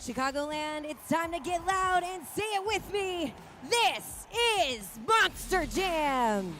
Chicagoland, it's time to get loud and say it with me. This is Monster Jam.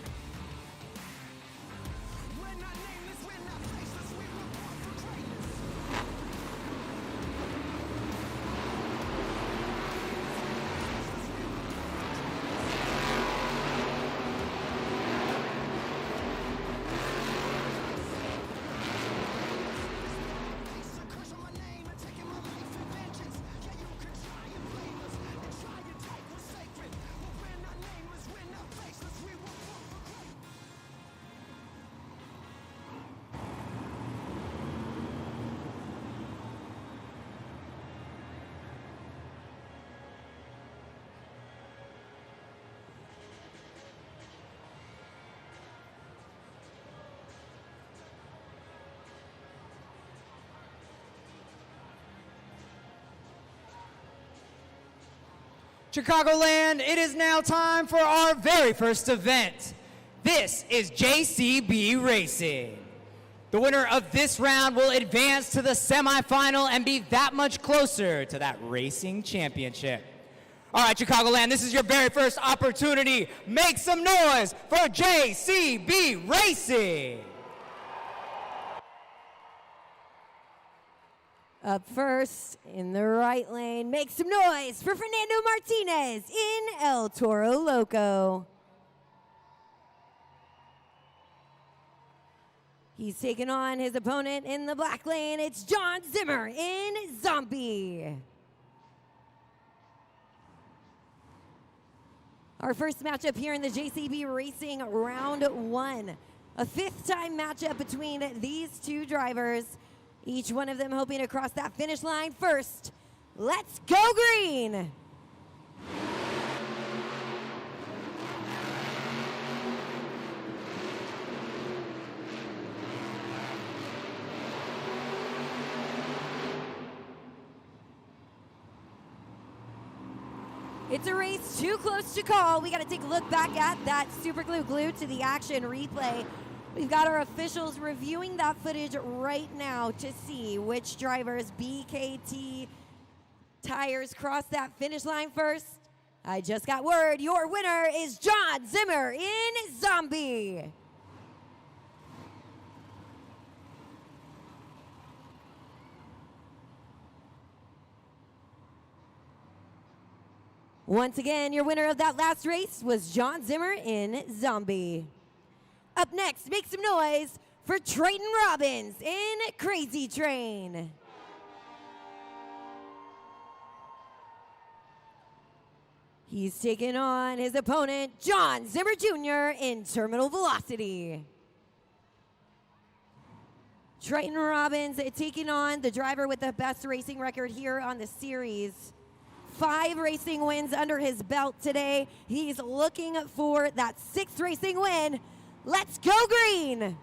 Chicagoland, it is now time for our very first event. This is JCB Racing. The winner of this round will advance to the semifinal and be that much closer to that racing championship. All right, Chicagoland, this is your very first opportunity. Make some noise for JCB Racing. Up first, in the right lane, make some noise for Fernando Martinez in El Toro Loco. He's taking on his opponent in the black lane. It's John Zimmer in Zombie. Our first matchup here in the JCB Racing Round 1. A fifth-time matchup between these two drivers. Each one of them hoping to cross that finish line first. Let's go green! It's a race too close to call. We got to take a look back at that super glue glued to the action replay. We've got our officials reviewing that footage right now to see which drivers' BKT tires cross that finish line first. I just got word, your winner is John Zimmer in Zombie. Once again, your winner of that last race was John Zimmer in Zombie. Up next, make some noise for Trayton Robbins in Crazy Train. He's taking on his opponent, John Zimmer Jr. in Terminal Velocity. Trayton Robbins taking on the driver with the best racing record here on the series. 5 racing wins under his belt today. He's looking for that 6th racing win. Let's go green!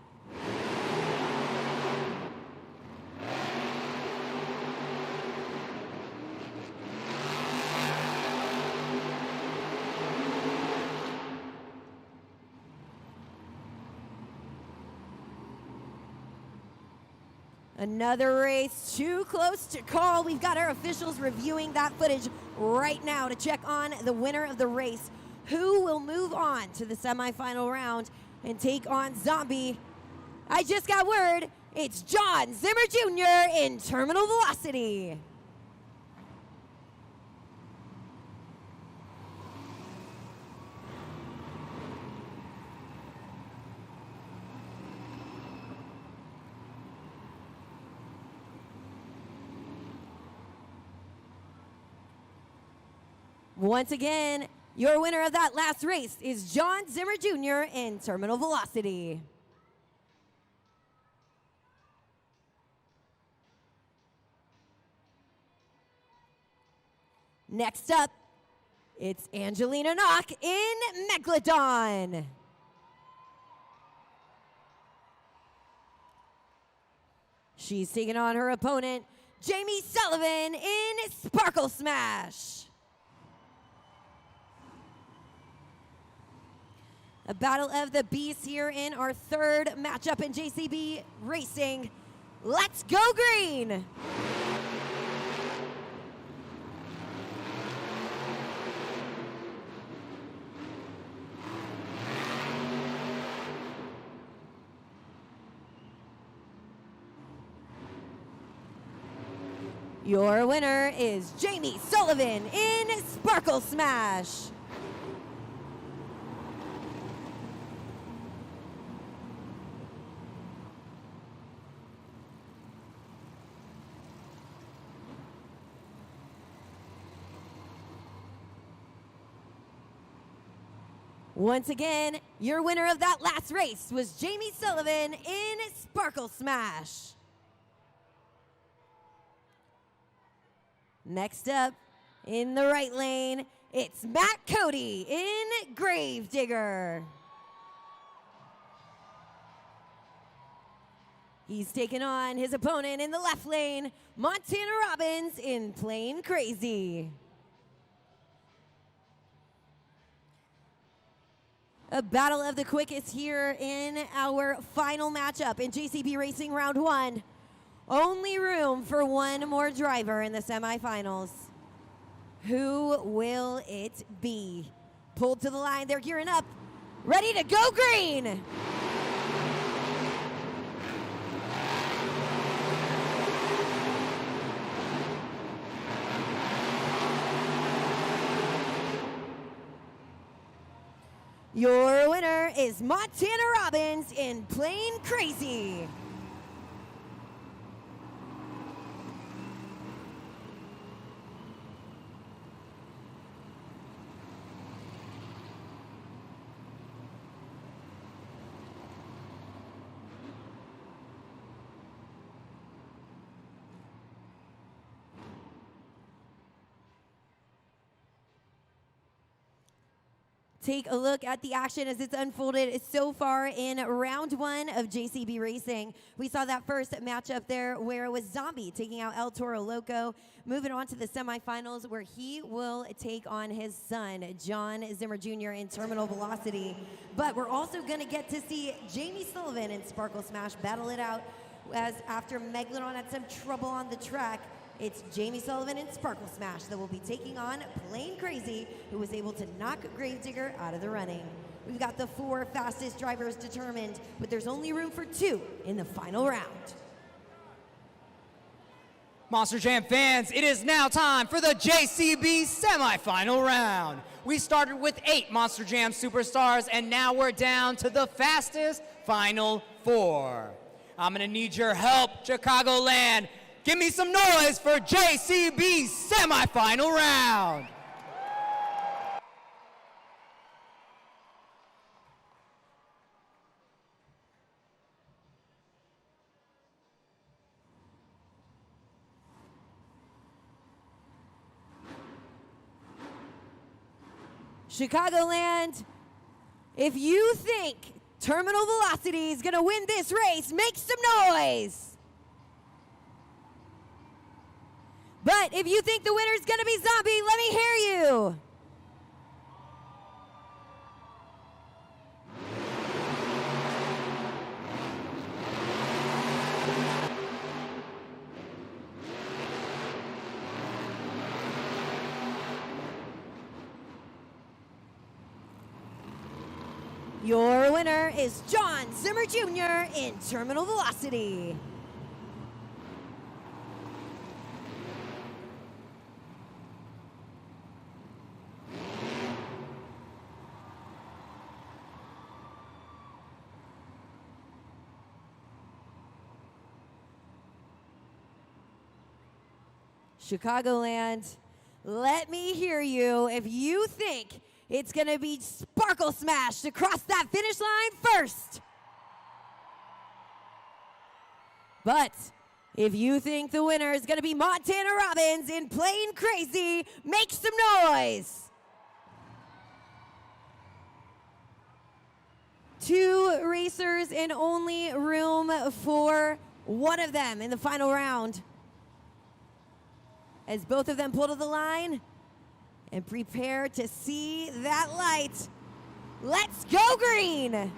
Another race too close to call. We've got our officials reviewing that footage right now to check on the winner of the race, who will move on to the semifinal round and take on Zombie. I just got word, it's John Zimmer Jr. in Terminal Velocity. Once again, your winner of that last race is John Zimmer Jr. in Terminal Velocity. Next up, it's Angelina Knock in Megalodon. She's taking on her opponent, Jamie Sullivan in Sparkle Smash. A battle of the beasts here in our third matchup in JCB Racing. Let's go green! Your winner is Jamie Sullivan in Sparkle Smash. Once again, your winner of that last race was Jamie Sullivan in Sparkle Smash. Next up, in the right lane, it's Matt Cody in Gravedigger. He's taking on his opponent in the left lane, Montana Robbins in Plain Crazy. A battle of the quickest here in our final matchup in JCB Racing Round 1. Only room for one more driver in the semifinals. Who will it be? Pulled to the line, they're gearing up, ready to go green. Your winner is Montana Robbins in Plain Crazy. Take a look at the action as it's unfolded so far in round 1 of JCB Racing. We saw that first matchup there where it was Zombie taking out El Toro Loco, moving on to the semifinals where he will take on his son, John Zimmer Jr. in Terminal Velocity. But we're also going to get to see Jamie Sullivan and Sparkle Smash battle it out as after Megalodon had some trouble on the track. It's Jamie Sullivan and Sparkle Smash that will be taking on Plain Crazy, who was able to knock Gravedigger out of the running. We've got the 4 fastest drivers determined, but there's only room for 2 in the final round. Monster Jam fans, it is now time for the JCB semifinal round. We started with 8 Monster Jam superstars, and now we're down to the fastest final 4. I'm gonna need your help, Chicagoland. Give me some noise for JCB semifinal round. Chicagoland, if you think Terminal Velocity is gonna win this race, make some noise. But if you think the winner is going to be Zombie, let me hear you. Your winner is John Zimmer Jr. in Terminal Velocity. Chicagoland, let me hear you if you think it's going to be Sparkle Smash to cross that finish line first. But if you think the winner is going to be Montana Robbins in Plain Crazy, make some noise. 2 racers and only room for one of them in the final round. As both of them pull to the line and prepare to see that light. Let's go green!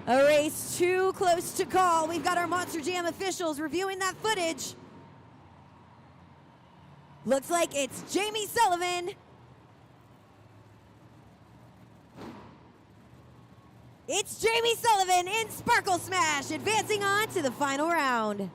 A race too close to call. We've got our Monster Jam officials reviewing that footage. Looks like it's Jamie Sullivan. It's Jamie Sullivan in Sparkle Smash, advancing on to the final round.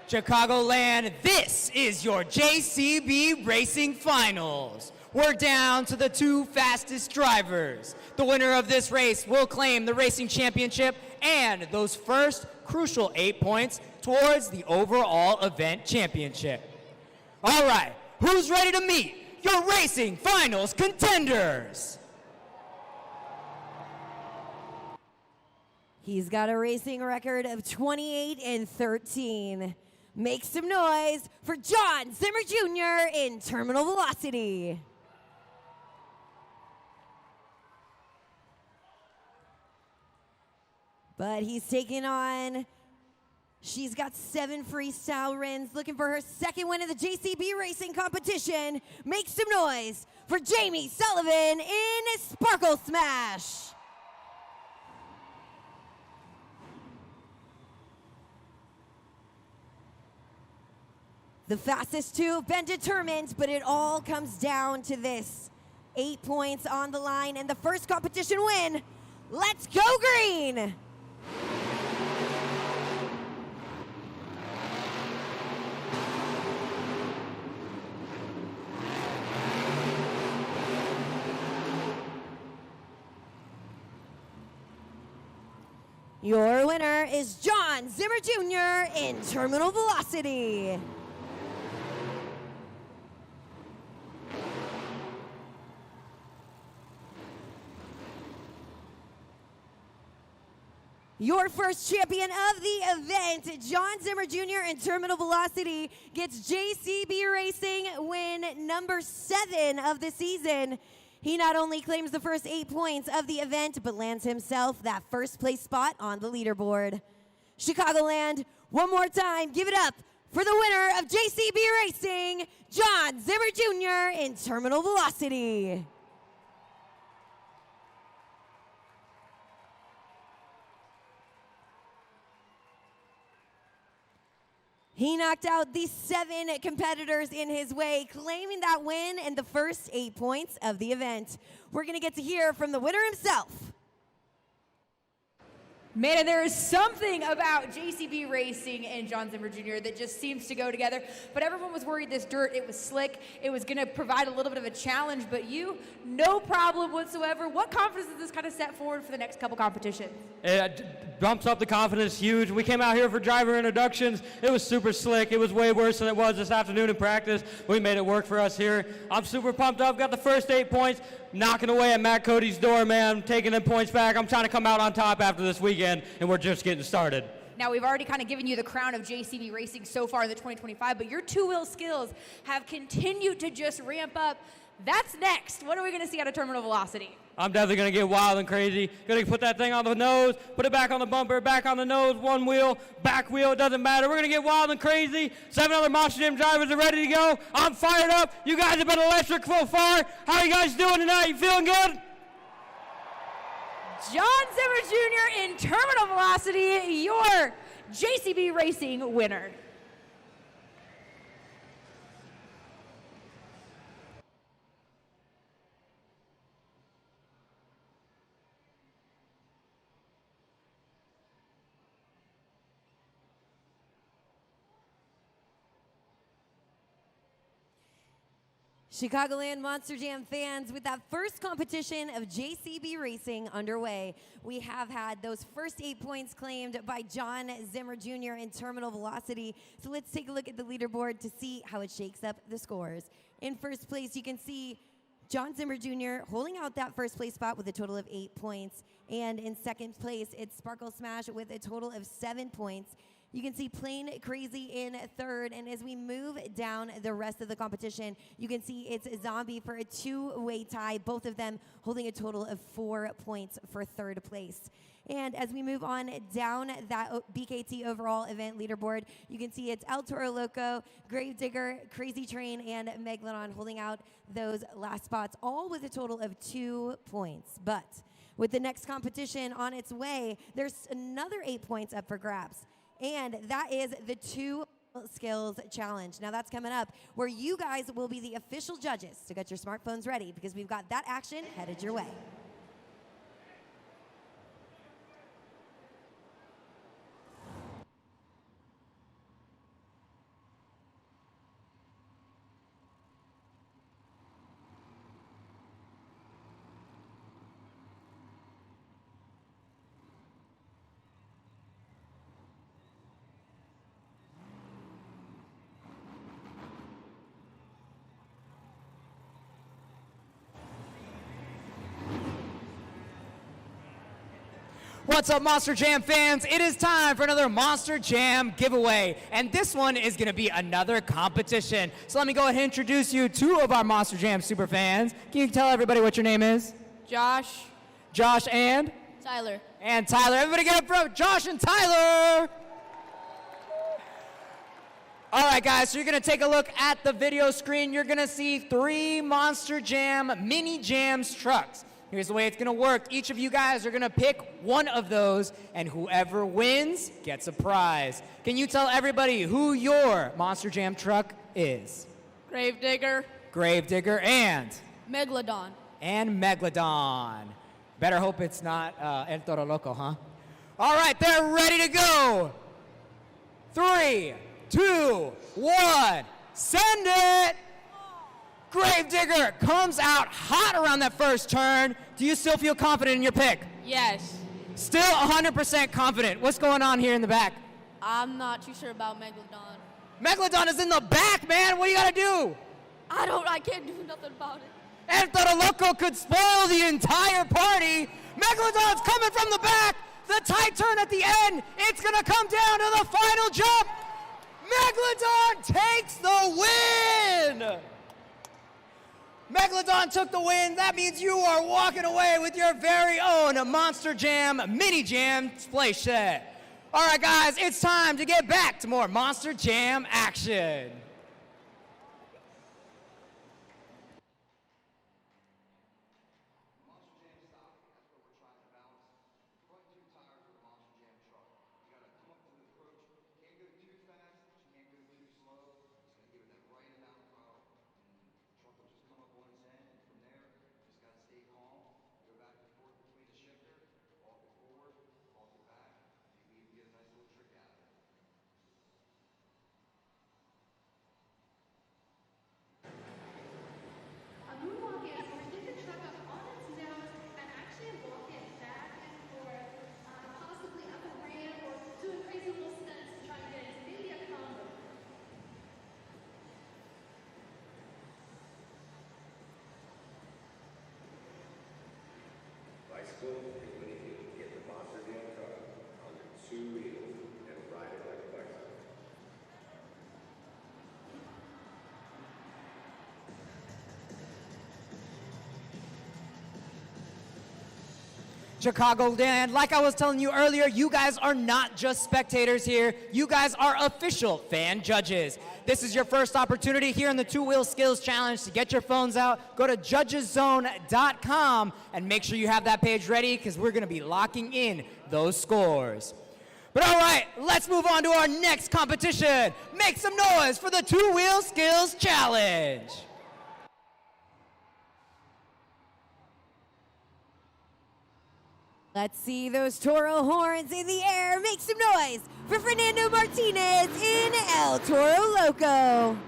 Chicagoland, this is your JCB Racing Finals. We're down to the 2 fastest drivers. The winner of this race will claim the racing championship and those first crucial 8 points towards the overall event championship. All right, who's ready to meet your Racing Finals contenders? He's got a racing record of 28-13. Make some noise for John Zimmer Jr. in Terminal Velocity. But he's taking on, she's got 7 freestyle wins, looking for her second win of the JCB Racing competition. Make some noise for Jamie Sullivan in Sparkle Smash. The fastest 2 have been determined, but it all comes down to this. 8 points on the line and the first competition win. Let's go green! Your winner is John Zimmer Jr. in Terminal Velocity. Your first champion of the event, John Zimmer Jr. in Terminal Velocity, gets JCB Racing win number 7 of the season. He not only claims the first 8 points of the event, but lands himself that first place spot on the leaderboard. Chicagoland, one more time, give it up for the winner of JCB Racing, John Zimmer Jr. in Terminal Velocity. He knocked out the 7 competitors in his way, claiming that win and the first 8 points of the event. We're going to get to hear from the winner himself. Man, and there is something about JCB Racing and John Zimmer Jr. that just seems to go together. But everyone was worried this dirt, it was slick. It was going to provide a little bit of a challenge, but you, no problem whatsoever. What confidence does this kind of set forward for the next couple competitions? It bumps up the confidence huge. We came out here for driver introductions. It was super slick. It was way worse than it was this afternoon in practice. We made it work for us here. I'm super pumped up. Got the first 8 points. Knocking away at Matt Cody's door, man. Taking them points back. I'm trying to come out on top after this weekend, and we're just getting started. Now, we've already kind of given you the crown of JCB Racing so far in the 2025, but your two-wheel skills have continued to just ramp up. That's next. What are we going to see out of Terminal Velocity? I'm definitely going to get wild and crazy. Going to put that thing on the nose, put it back on the bumper, back on the nose, one wheel, back wheel, it doesn't matter. We're going to get wild and crazy. 7 other Monster Jam drivers are ready to go. I'm fired up. You guys have been electric so far. How are you guys doing tonight? You feeling good? John Zimmer Jr. in Terminal Velocity, your JCB Racing winner. Chicagoland Monster Jam fans, with that first competition of JCB Racing underway, we have had those first 8 points claimed by John Zimmer Jr. in Terminal Velocity. So let's take a look at the leaderboard to see how it shakes up the scores. In first place, you can see John Zimmer Jr. holding out that first place spot with a total of 8 points. And in second place, it's Sparkle Smash with a total of 7 points. You can see Plain Crazy in third. And as we move down the rest of the competition, you can see it's Zombie for a two-way tie, both of them holding a total of 4 points for third place. And as we move on down that BKT overall event leaderboard, you can see it's El Toro Loco, Gravedigger, Crazy Train, and Megalodon holding out those last spots, all with a total of 2 points. But with the next competition on its way, there's another 8 points up for grabs. And that is the 2 Skills Challenge. Now that's coming up where you guys will be the official judges. So get your smartphones ready because we've got that action headed your way. What's up, Monster Jam fans? It is time for another Monster Jam giveaway, and this one is going to be another competition. So let me go ahead and introduce you to 2 of our Monster Jam super fans. Can you tell everybody what your name is? Josh. Josh and? Tyler. And Tyler. Everybody get up front. Josh and Tyler! All right, guys, so you're going to take a look at the video screen. You're going to see 3 Monster Jam mini jams trucks. Here's the way it's gonna work. Each of you guys are gonna pick one of those, and whoever wins gets a prize. Can you tell everybody who your Monster Jam truck is? Gravedigger. Gravedigger and? Megalodon. And Megalodon. Better hope it's not El Toro Loco, huh? All right, they're ready to go. 3, 2, 1, send it! Gravedigger comes out hot around that first turn. Do you still feel confident in your pick? Yes. Still 100% confident. What's going on here in the back? I'm not too sure about Megalodon. Megalodon is in the back, man. What do you got to do? I can't do nothing about it. El Toro Loco could spoil the entire party. Megalodon's coming from the back. The tight turn at the end. It's going to come down to the final jump. Megalodon takes the win. Megalodon took the win. That means you are walking away with your very own Monster Jam mini jam play set. All right, guys, it's time to get back to more Monster Jam action. Bicycle is when you can get the Monster Jam truck on the 2 wheels and ride it like a bicycle. Chicagoland, like I was telling you earlier, you guys are not just spectators here. You guys are official fan judges. This is your first opportunity here in the 2 Wheel Skills Challenge to get your phones out. Go to judgeszone.com and make sure you have that page ready because we're going to be locking in those scores. But all right, let's move on to our next competition. Make some noise for the 2 Wheel Skills Challenge. Let's see those Toro horns in the air. Make some noise for Fernando Martinez in El Toro Loco.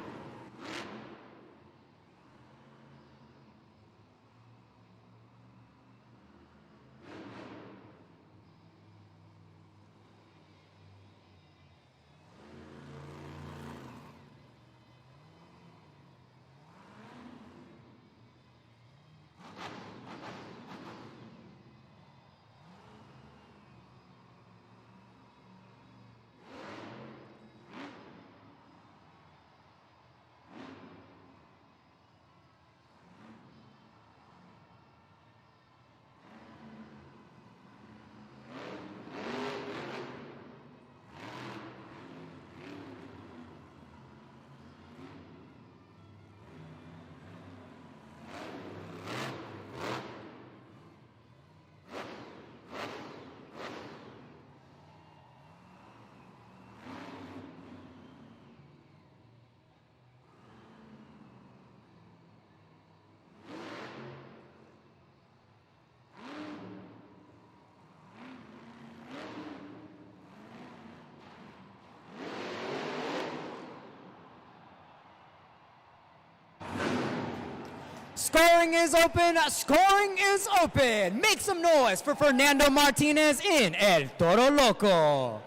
Scoring is open. Scoring is open. Make some noise for Fernando Martinez in El Toro Loco.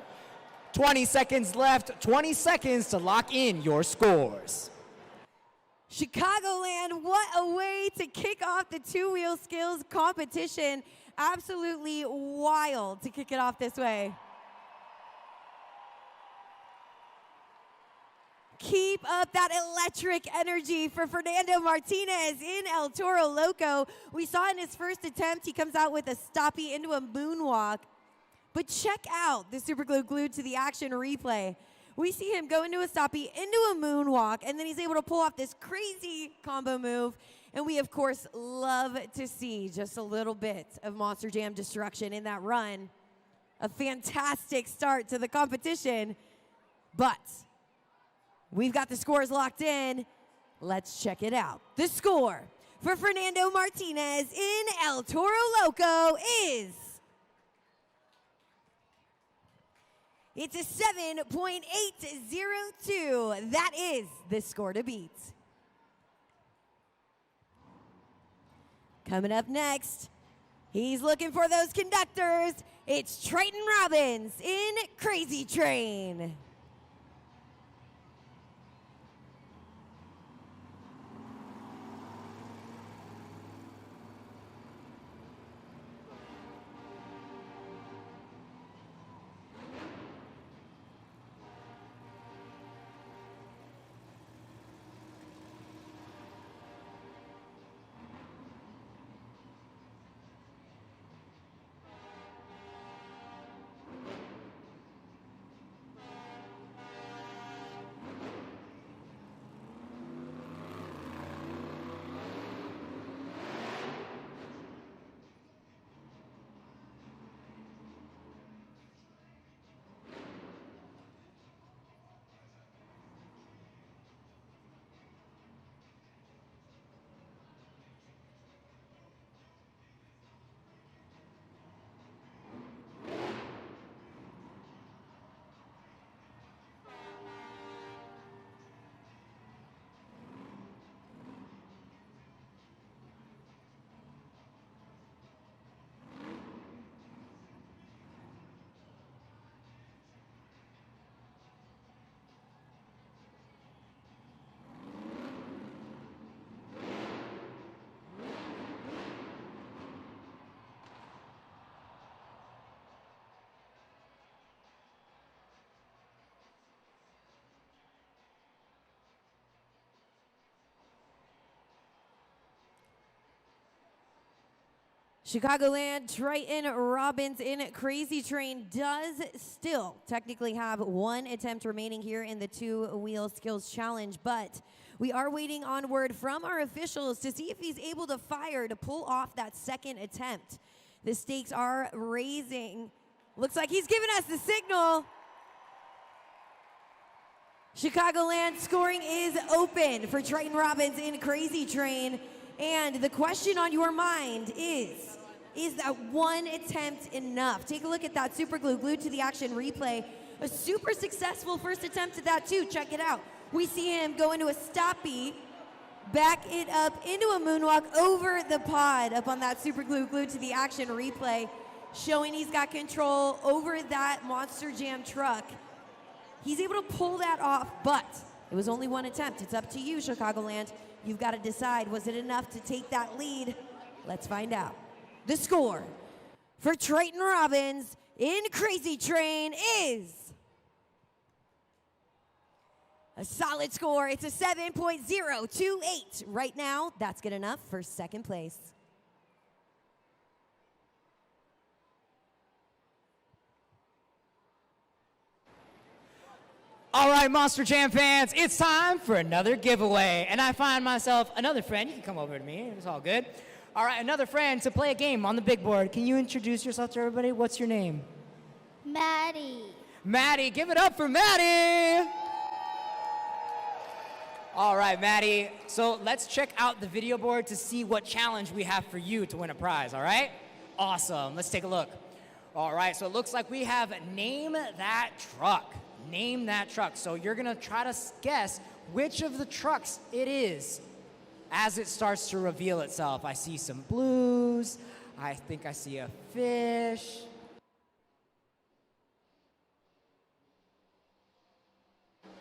20 seconds left. 20 seconds to lock in your scores. Chicagoland, what a way to kick off the two-wheel skills competition. Absolutely wild to kick it off this way. Keep up that electric energy for Fernando Martinez in El Toro Loco. We saw in his first attempt, he comes out with a stoppie into a moonwalk. But check out the super glue glued to the action replay. We see him go into a stoppie, into a moonwalk, and then he's able to pull off this crazy combo move. And we, of course, love to see just a little bit of Monster Jam destruction in that run. A fantastic start to the competition, but we've got the scores locked in. Let's check it out. The score for Fernando Martinez in El Toro Loco is... it's a 7.802. That is the score to beat. Coming up next, he's looking for those conductors. It's Triton Robbins in Crazy Train. Chicagoland, Triton Robbins in Crazy Train does still technically have one attempt remaining here in the two-wheel skills challenge, but we are waiting on word from our officials to see if he's able to fire to pull off that second attempt. The stakes are raising. Looks like he's giving us the signal. Chicagoland, scoring is open for Triton Robbins in Crazy Train. And the question on your mind is that one attempt enough? Take a look at that super glue glued to the action replay. A super successful first attempt at that too. Check it out. We see him go into a stoppie, back it up into a moonwalk over the pod up on that super glue glued to the action replay, showing he's got control over that Monster Jam truck. He's able to pull that off, but it was only one attempt. It's up to you, Chicagoland. You've got to decide, was it enough to take that lead? Let's find out. The score for Triton Robbins in Crazy Train is a solid score. It's a 7.028. Right now, that's good enough for second place. All right, Monster Jam fans, it's time for another giveaway. And I find myself another friend. You can come over to me. It's all good. All right, another friend to play a game on the big board. Can you introduce yourself to everybody? What's your name? Maddie. Maddie. Give it up for Maddie. All right, Maddie. So let's check out the video board to see what challenge we have for you to win a prize, all right? Awesome. Let's take a look. All right, so it looks like we have Name That Truck. Name that truck. So you're gonna try to guess which of the trucks it is. as it starts to reveal itself. I see some blues. I think I see a fish.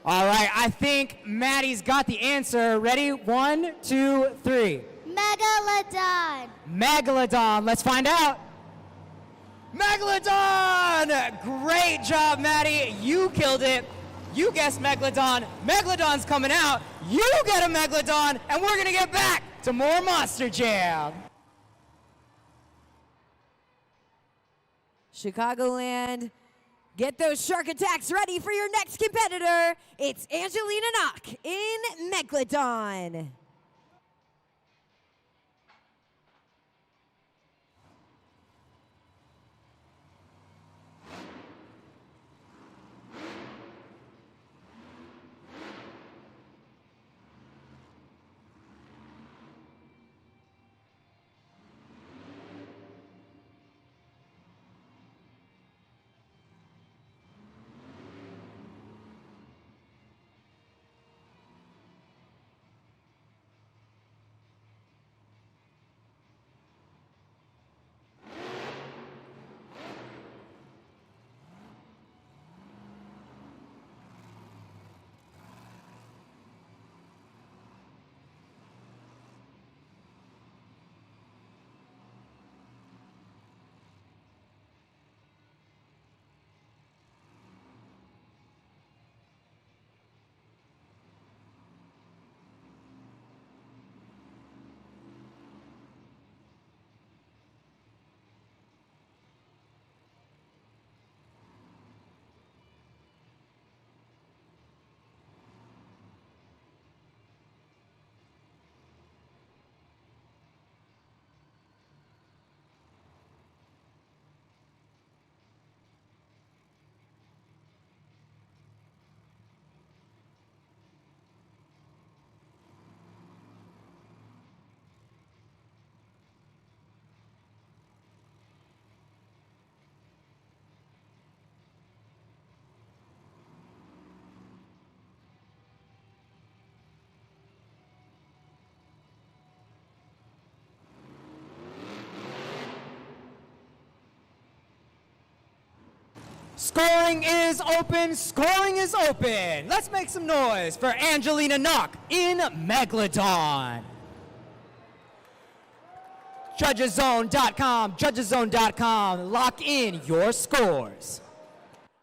All right, I think Maddie's got the answer. Ready? 1, 2, 3. Megalodon. Megalodon. Let's find out. Megalodon! Great job, Maddie. You killed it. You guessed Megalodon. Megalodon's coming out. You get a Megalodon, and we're going to get back to more Monster Jam. Chicagoland, get those shark attacks ready for your next competitor. It's Angelina Knock in Megalodon. Scoring is open. Scoring is open. Let's make some noise for Angelina Knock in Megalodon. Judgeszone.com, judgeszone.com. Lock in your scores.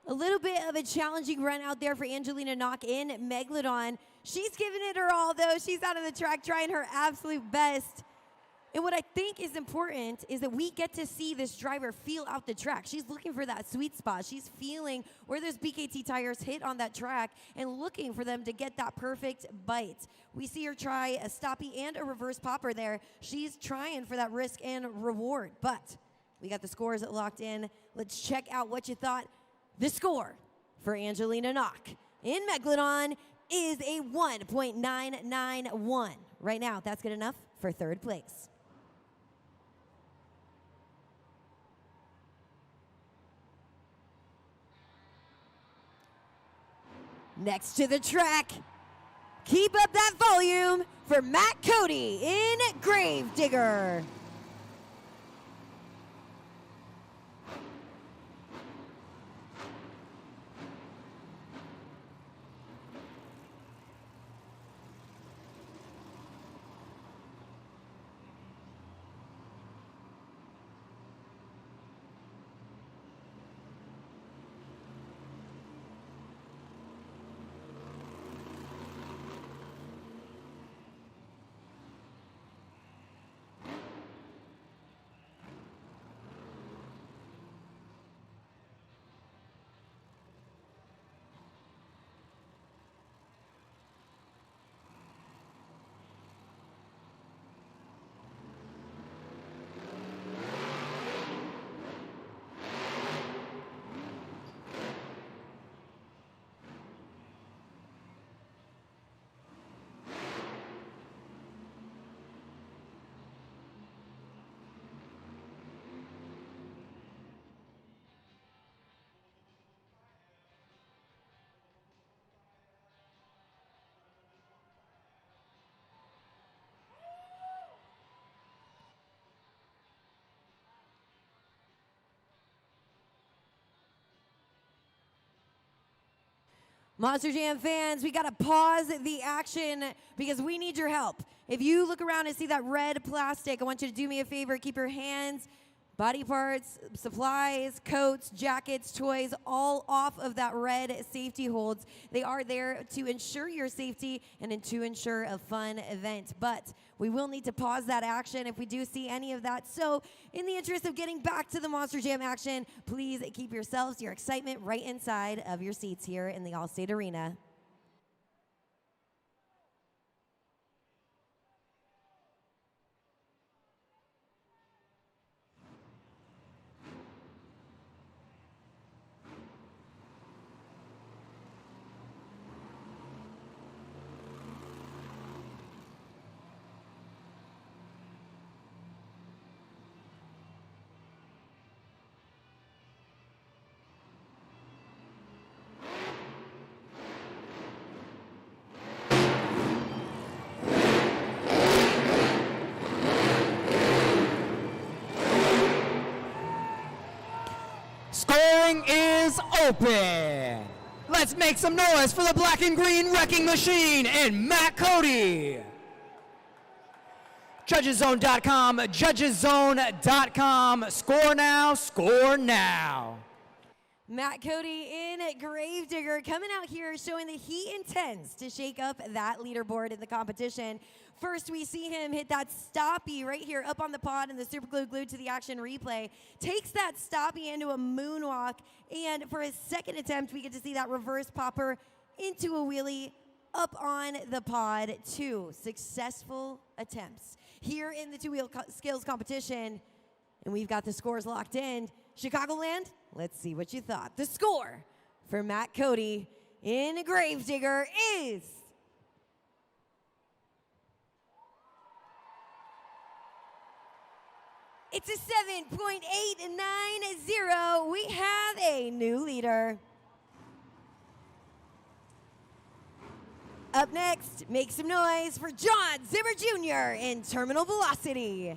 A little bit of a challenging run out there for Angelina Knock in Megalodon. She's giving it her all, though. She's out on the track trying her absolute best. And what I think is important is that we get to see this driver feel out the track. She's looking for that sweet spot. She's feeling where those BKT tires hit on that track and looking for them to get that perfect bite. We see her try a stoppie and a reverse popper there. She's trying for that risk and reward. But we got the scores locked in. Let's check out what you thought. The score for Angelina Knock in Megalodon is a 1.991. Right now, that's good enough for third place. Next to the track, keep up that volume for Matt Cody in Gravedigger. Monster Jam fans, we gotta pause the action because we need your help. If you look around and see that red plastic, I want you to do me a favor, keep your hands, body parts, supplies, coats, jackets, toys, all off of that red safety holds. They are there to ensure your safety and to ensure a fun event. But we will need to pause that action if we do see any of that. So in the interest of getting back to the Monster Jam action, please keep yourselves, your excitement right inside of your seats here in the Allstate Arena. Scoring is open. Let's make some noise for the black and green wrecking machine and Matt Cody. Judgeszone.com, judgeszone.com. Score now, score now. Matt Cody in Gravedigger coming out here showing that he intends to shake up that leaderboard in the competition. First, we see him hit that stoppie right here up on the pod in the super glued to the action replay. Takes that stoppie into a moonwalk, and for his second attempt, we get to see that reverse popper into a wheelie up on the pod. 2 successful attempts here in the two-wheel skills competition, and we've got the scores locked in. Chicagoland, let's see what you thought. The score for Matt Cody in Gravedigger is it's a 7.890. We have a new leader. Up next, make some noise for John Zimmer Jr. in Terminal Velocity.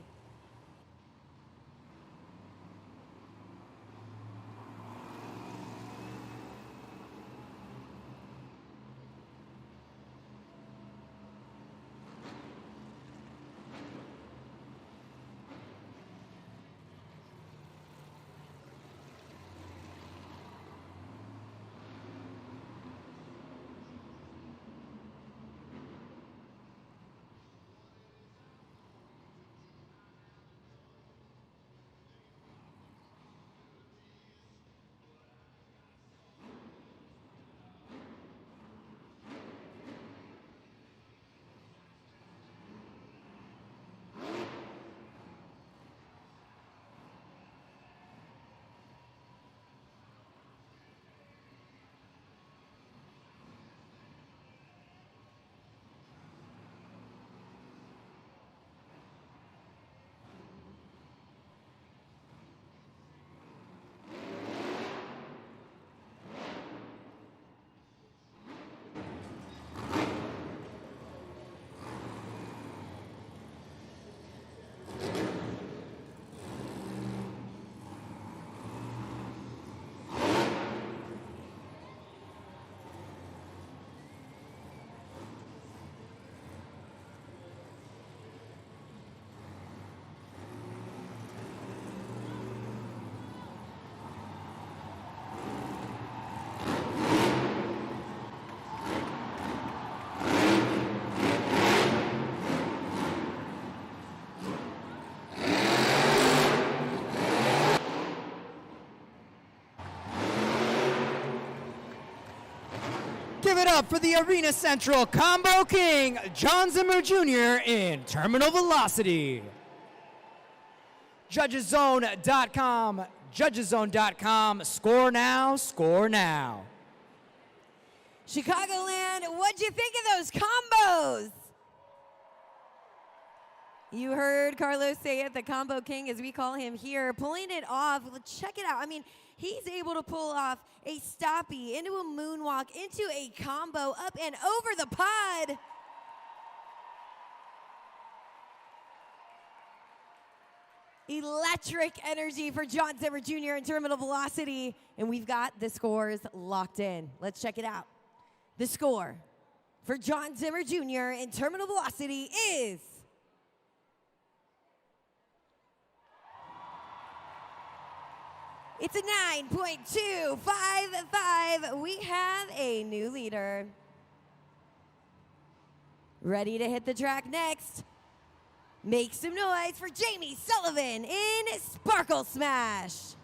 Give it up for the Arena Central Combo King, John Zimmer Jr. in Terminal Velocity. Judgeszone.com, judgeszone.com. Score now, score now. Chicagoland, what'd you think of those combos? You heard Carlos say it, the combo king, as we call him here, pulling it off. Check it out. I mean, he's able to pull off a stoppie into a moonwalk, into a combo, up and over the pod. Electric energy for John Zimmer Jr. in Terminal Velocity. And we've got the scores locked in. Let's check it out. The score for John Zimmer Jr. in terminal velocity is it's a 9.255. We have a new leader. Ready to hit the track next. Make some noise for Jamie Sullivan in Sparkle Smash.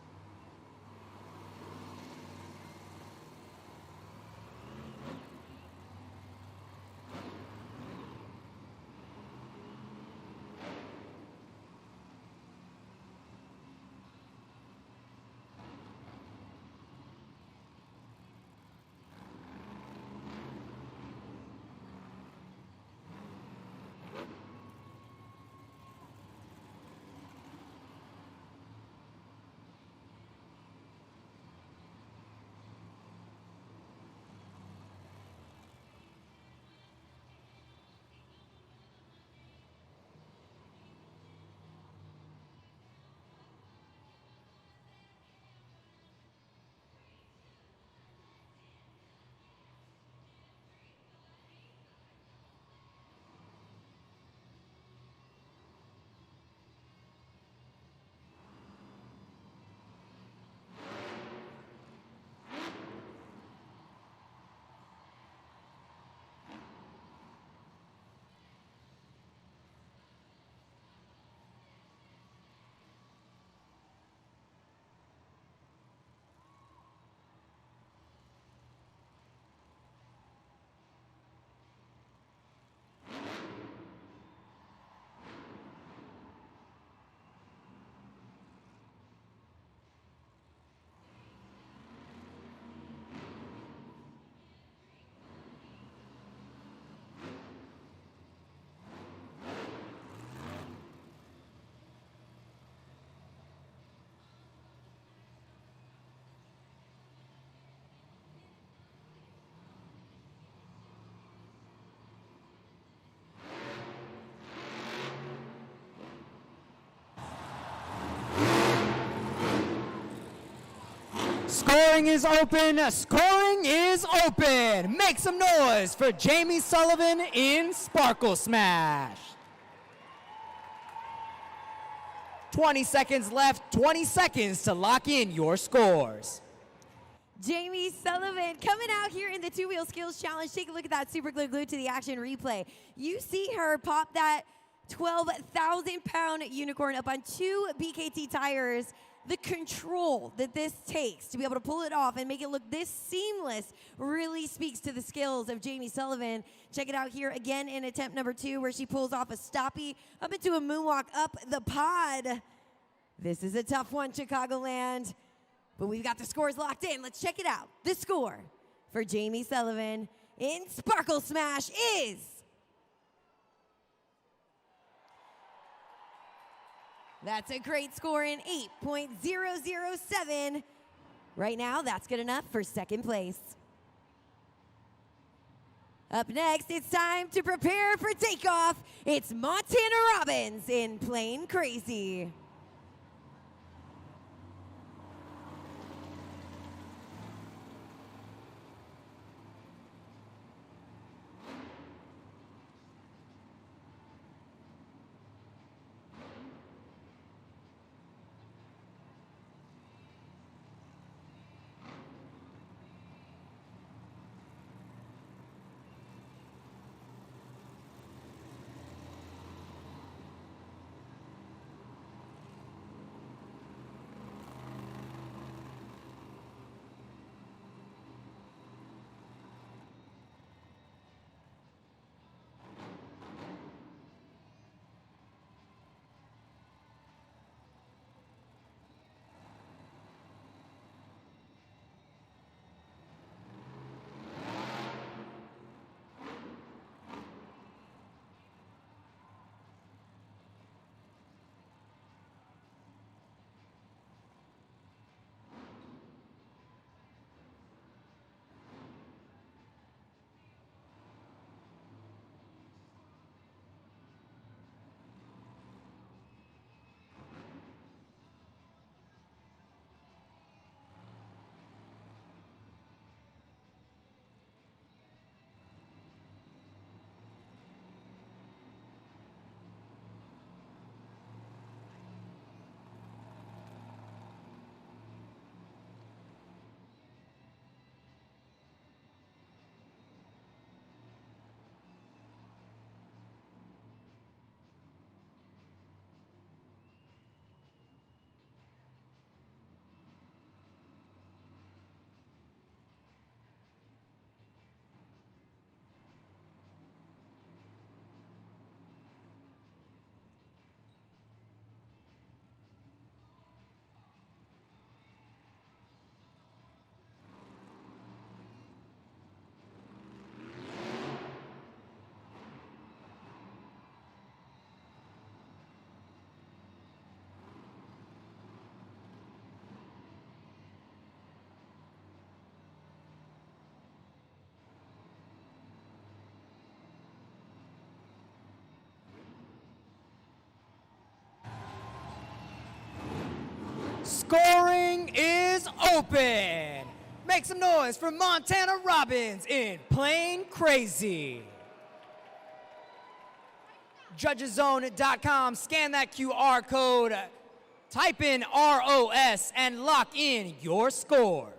Scoring is open. Scoring is open. Make some noise for Jamie Sullivan in Sparkle Smash. 20 seconds left. 20 seconds to lock in your scores. Jamie Sullivan coming out here in the two-wheel skills challenge. Take a look at that super glue glued to the action replay. You see her pop that 12,000-pound unicorn up on 2 BKT tires. The control that this takes to be able to pull it off and make it look this seamless really speaks to the skills of Jamie Sullivan. Check it out here again in attempt number 2 where she pulls off a stoppie up into a moonwalk up the pod. This is a tough one, Chicagoland, but we've got the scores locked in. Let's check it out. The score for Jamie Sullivan in Sparkle Smash is that's a great score in 8.007. Right now, that's good enough for second place. Up next, it's time to prepare for takeoff. It's Montana Robbins in Plain Crazy. Scoring is open. Make some noise for Montana Robbins in Plain Crazy. Judgeszone.com, scan that QR code, type in ROS, and lock in your score.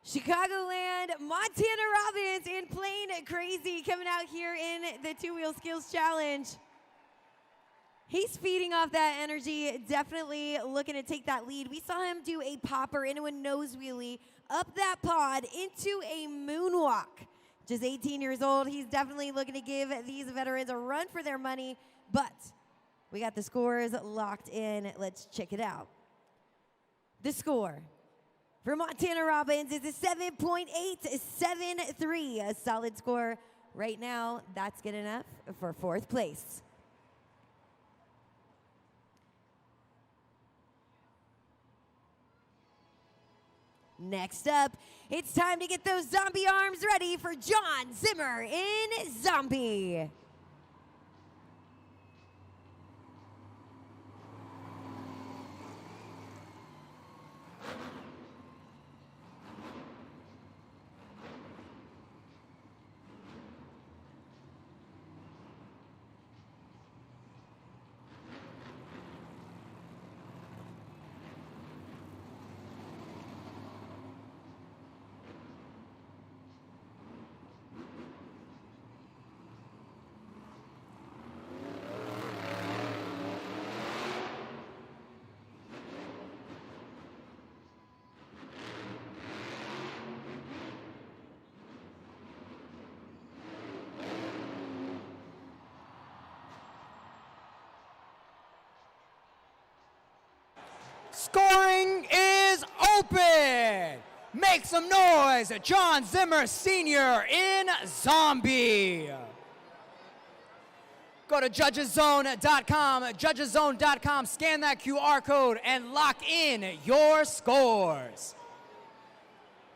Chicagoland, Montana Robbins in Plain Crazy coming out here in the two-wheel skills challenge. He's feeding off that energy, definitely looking to take that lead. We saw him do a popper into a nose wheelie, up that pod into a moonwalk. Just 18 years old, he's definitely looking to give these veterans a run for their money, but we got the scores locked in. Let's check it out. The score for Montana Robbins is a 7.873, a solid score right now. That's good enough for fourth place. Next up, it's time to get those zombie arms ready for John Zimmer in Zombie. Scoring is open. Make some noise, John Zimmer Sr. in Zombie. Go to judgeszone.com, judgeszone.com, scan that QR code, and lock in your scores.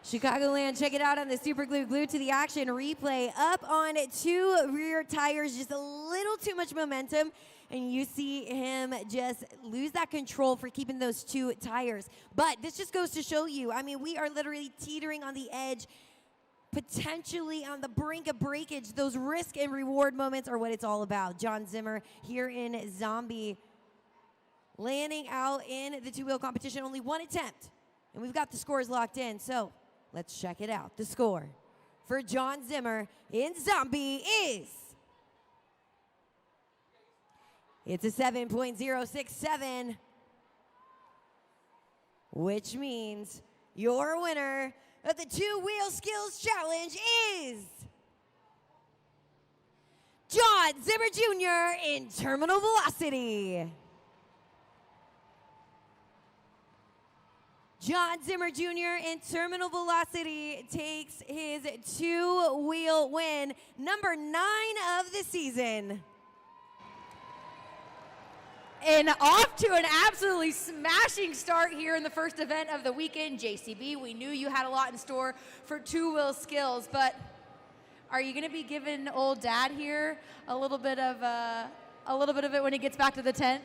Chicagoland, check it out on the Super Glue Glued to the Action replay. Up on two rear tires, just a little too much momentum. And you see him just lose that control for keeping those two tires. But this just goes to show you, I mean, we are literally teetering on the edge, potentially on the brink of breakage. Those risk and reward moments are what it's all about. John Zimmer here in Zombie, landing out in the two-wheel competition, only one attempt. And we've got the scores locked in, so let's check it out. The score for John Zimmer in Zombie is... it's a 7.067, which means your winner of the two-wheel skills challenge is John Zimmer Jr. in Terminal Velocity. John Zimmer Jr. in Terminal Velocity takes his two-wheel win, number 9 of the season. And off to an absolutely smashing start here in the first event of the weekend, JCB. We knew you had a lot in store for two-wheel skills, but are you going to be giving old dad here a little bit of it when he gets back to the tent?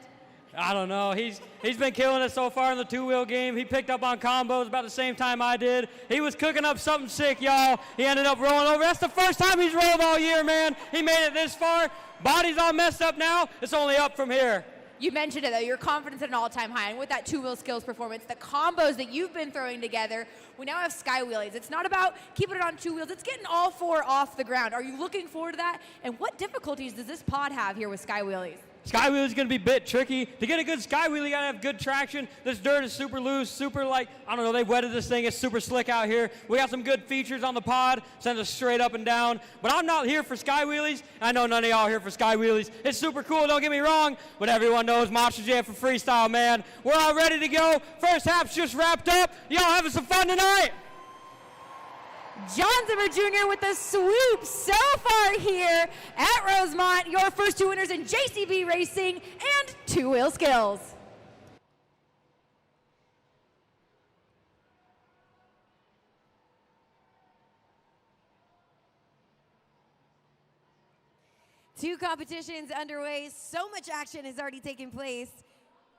I don't know. He's been killing it so far in the two-wheel game. He picked up on combos about the same time I did. He was cooking up something sick, y'all. He ended up rolling over. That's the first time he's rolled all year, man. He made it this far. Body's all messed up now. It's only up from here. You mentioned it, though. Your confidence at an all-time high. And with that two-wheel skills performance, the combos that you've been throwing together, we now have sky wheelies. It's not about keeping it on two wheels. It's getting all four off the ground. Are you looking forward to that? And what difficulties does this pod have here with sky wheelies? Sky wheel is going to be a bit tricky. To get a good sky wheel, you got to have good traction. This dirt is super loose, super I don't know, they wetted this thing. It's super slick out here. We got some good features on the pod, sends us straight up and down. But I'm not here for sky wheelies. I know none of y'all are here for sky wheelies. It's super cool, don't get me wrong, but everyone knows Monster Jam for freestyle, man. We're all ready to go. First half's just wrapped up. Y'all having some fun tonight? John Zimmer Jr. with the swoop so far here at Rosemont. Your first two winners in JCB Racing and two-wheel skills. Two competitions underway. So much action has already taken place.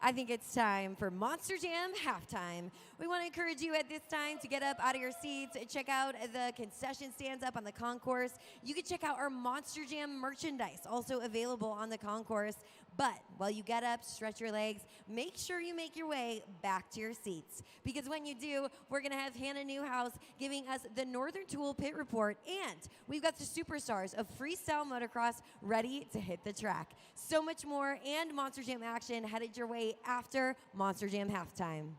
I think it's time for Monster Jam halftime. We want to encourage you at this time to get up out of your seats, check out the concession stands up on the concourse. You can check out our Monster Jam merchandise, also available on the concourse. But while you get up, stretch your legs, make sure you make your way back to your seats. Because when you do, we're going to have Hannah Newhouse giving us the Northern Tool Pit Report. And we've got the superstars of freestyle motocross ready to hit the track. So much more and Monster Jam action headed your way after Monster Jam halftime.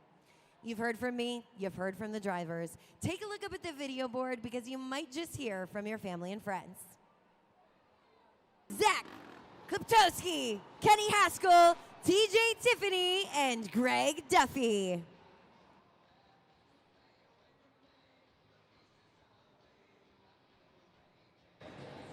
You've heard from me, you've heard from the drivers. Take a look up at the video board because you might just hear from your family and friends. Zach Kliptowski, Kenny Haskell, TJ Tiffany, and Greg Duffy.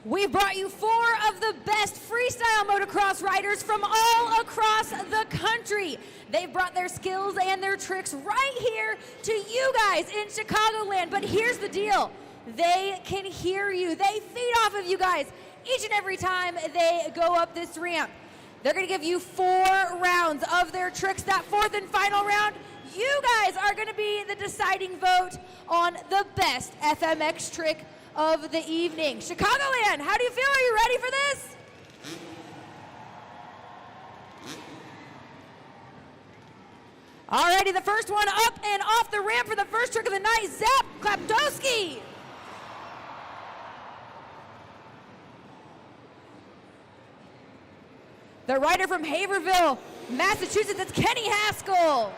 We've brought you 4 of the best freestyle motocross riders from all across the country. They've brought their skills and their tricks right here to you guys in Chicagoland. But here's the deal. They can hear you. They feed off of you guys each and every time they go up this ramp. They're going to give you 4 rounds of their tricks. That 4th and final round, you guys are going to be the deciding vote on the best FMX trick of the evening. Chicagoland, how do you feel? Are you ready for this? Alrighty, the first one up and off the ramp for the first trick of the night, Zach Kliptowski. The rider from Haverhill, Massachusetts, it's Kenny Haskell.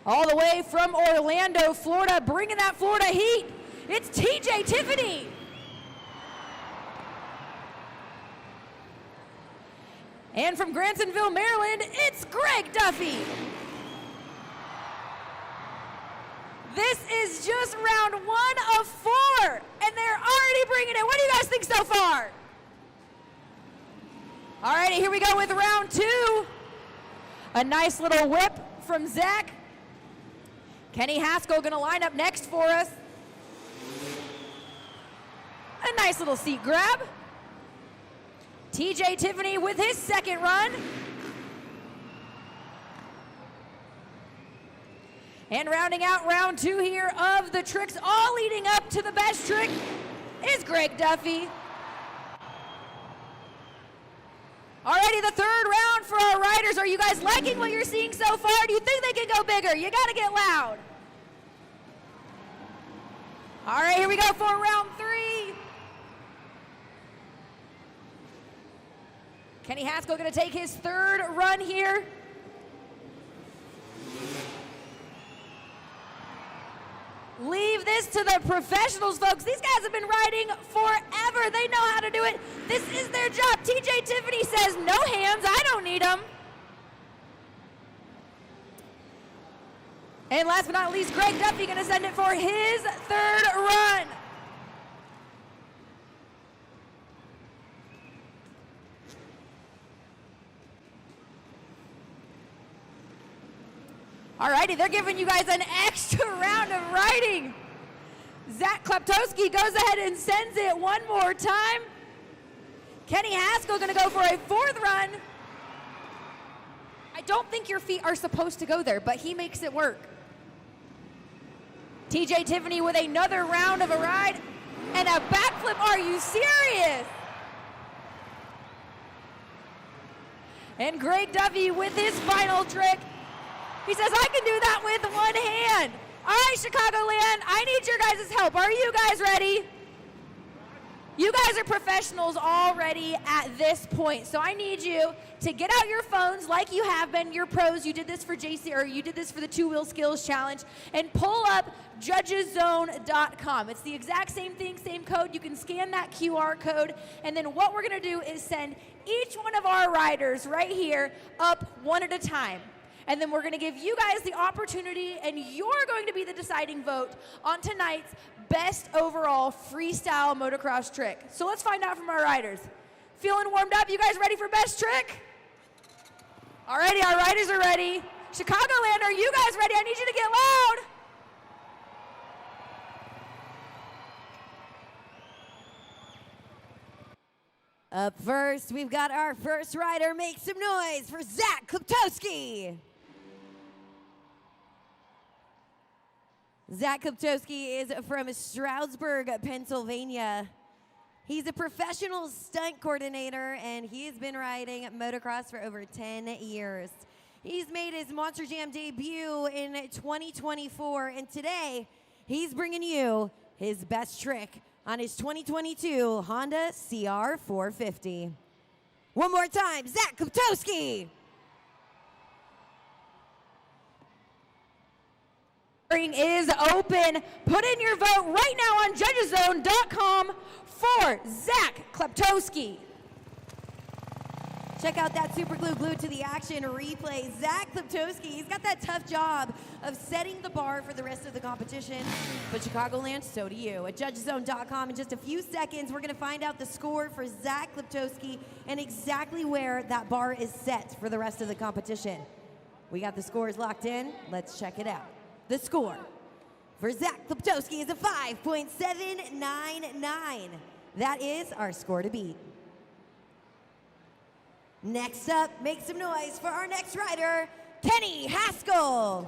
All the way from Orlando, Florida, bringing that Florida heat, it's TJ Tiffany. And from Gransonville, Maryland, it's Greg Duffy. This is just round 1 of 4, and they're already bringing it. What do you guys think so far? All righty, here we go with round 2. A nice little whip from Zach. Kenny Haskell gonna line up next for us. A nice little seat grab. TJ Tiffany with his second run. And rounding out round 2 here of the tricks, all leading up to the best trick, is Greg Duffy. Alrighty, the 3rd round for our riders. Are you guys liking what you're seeing so far? Do you think they can go bigger? You gotta get loud. All right, here we go for round 3. Kenny Haskell gonna take his 3rd run here. Leave this to the professionals, folks. These guys have been riding forever. They know how to do it. This is their job. TJ Tiffany says, no hands, I don't need them. And last but not least, Greg Duffy gonna send it for his 3rd run. Alrighty, they're giving you guys an extra round of riding. Zach Kliptowski goes ahead and sends it one more time. Kenny Haskell gonna go for a 4th run. I don't think your feet are supposed to go there, but he makes it work. TJ Tiffany with another round of a ride and a backflip. Are you serious? And Greg Duffy with his final trick. He says, I can do that with one hand. All right, Chicagoland, I need your guys' help. Are you guys ready? You guys are professionals already at this point, so I need you to get out your phones like you have been. You're pros. You did this for JC, or you did this for the 2-Wheel Skills Challenge, and pull up judgeszone.com. It's the exact same thing, same code. You can scan that QR code, and then what we're going to do is send each one of our riders right here up one at a time. And then we're going to give you guys the opportunity, and you're going to be the deciding vote on tonight's best overall freestyle motocross trick. So let's find out from our riders. Feeling warmed up? You guys ready for best trick? Alrighty, our riders are ready. Chicagoland, are you guys ready? I need you to get loud. Up first, we've got our first rider. Make some noise for Zach Kliptowski. Zach Kliptowski is from Stroudsburg, Pennsylvania. He's a professional stunt coordinator, and he has been riding motocross for over 10 years. He's made his Monster Jam debut in 2024, and today he's bringing you his best trick on his 2022 Honda CR450. One more time, Zach Kliptowski. Is open. Put in your vote right now on judgeszone.com for Zach Kliptowski. Check out that super glue glued to the action replay. Zach Kliptowski, he's got that tough job of setting the bar for the rest of the competition. But Chicagoland, so do you. At judgeszone.com in just a few seconds, we're going to find out the score for Zach Kliptowski and exactly where that bar is set for the rest of the competition. We got the scores locked in. Let's check it out. The score for Zach Kliptowski is a 5.799. That is our score to beat. Next up, make some noise for our next rider, Kenny Haskell.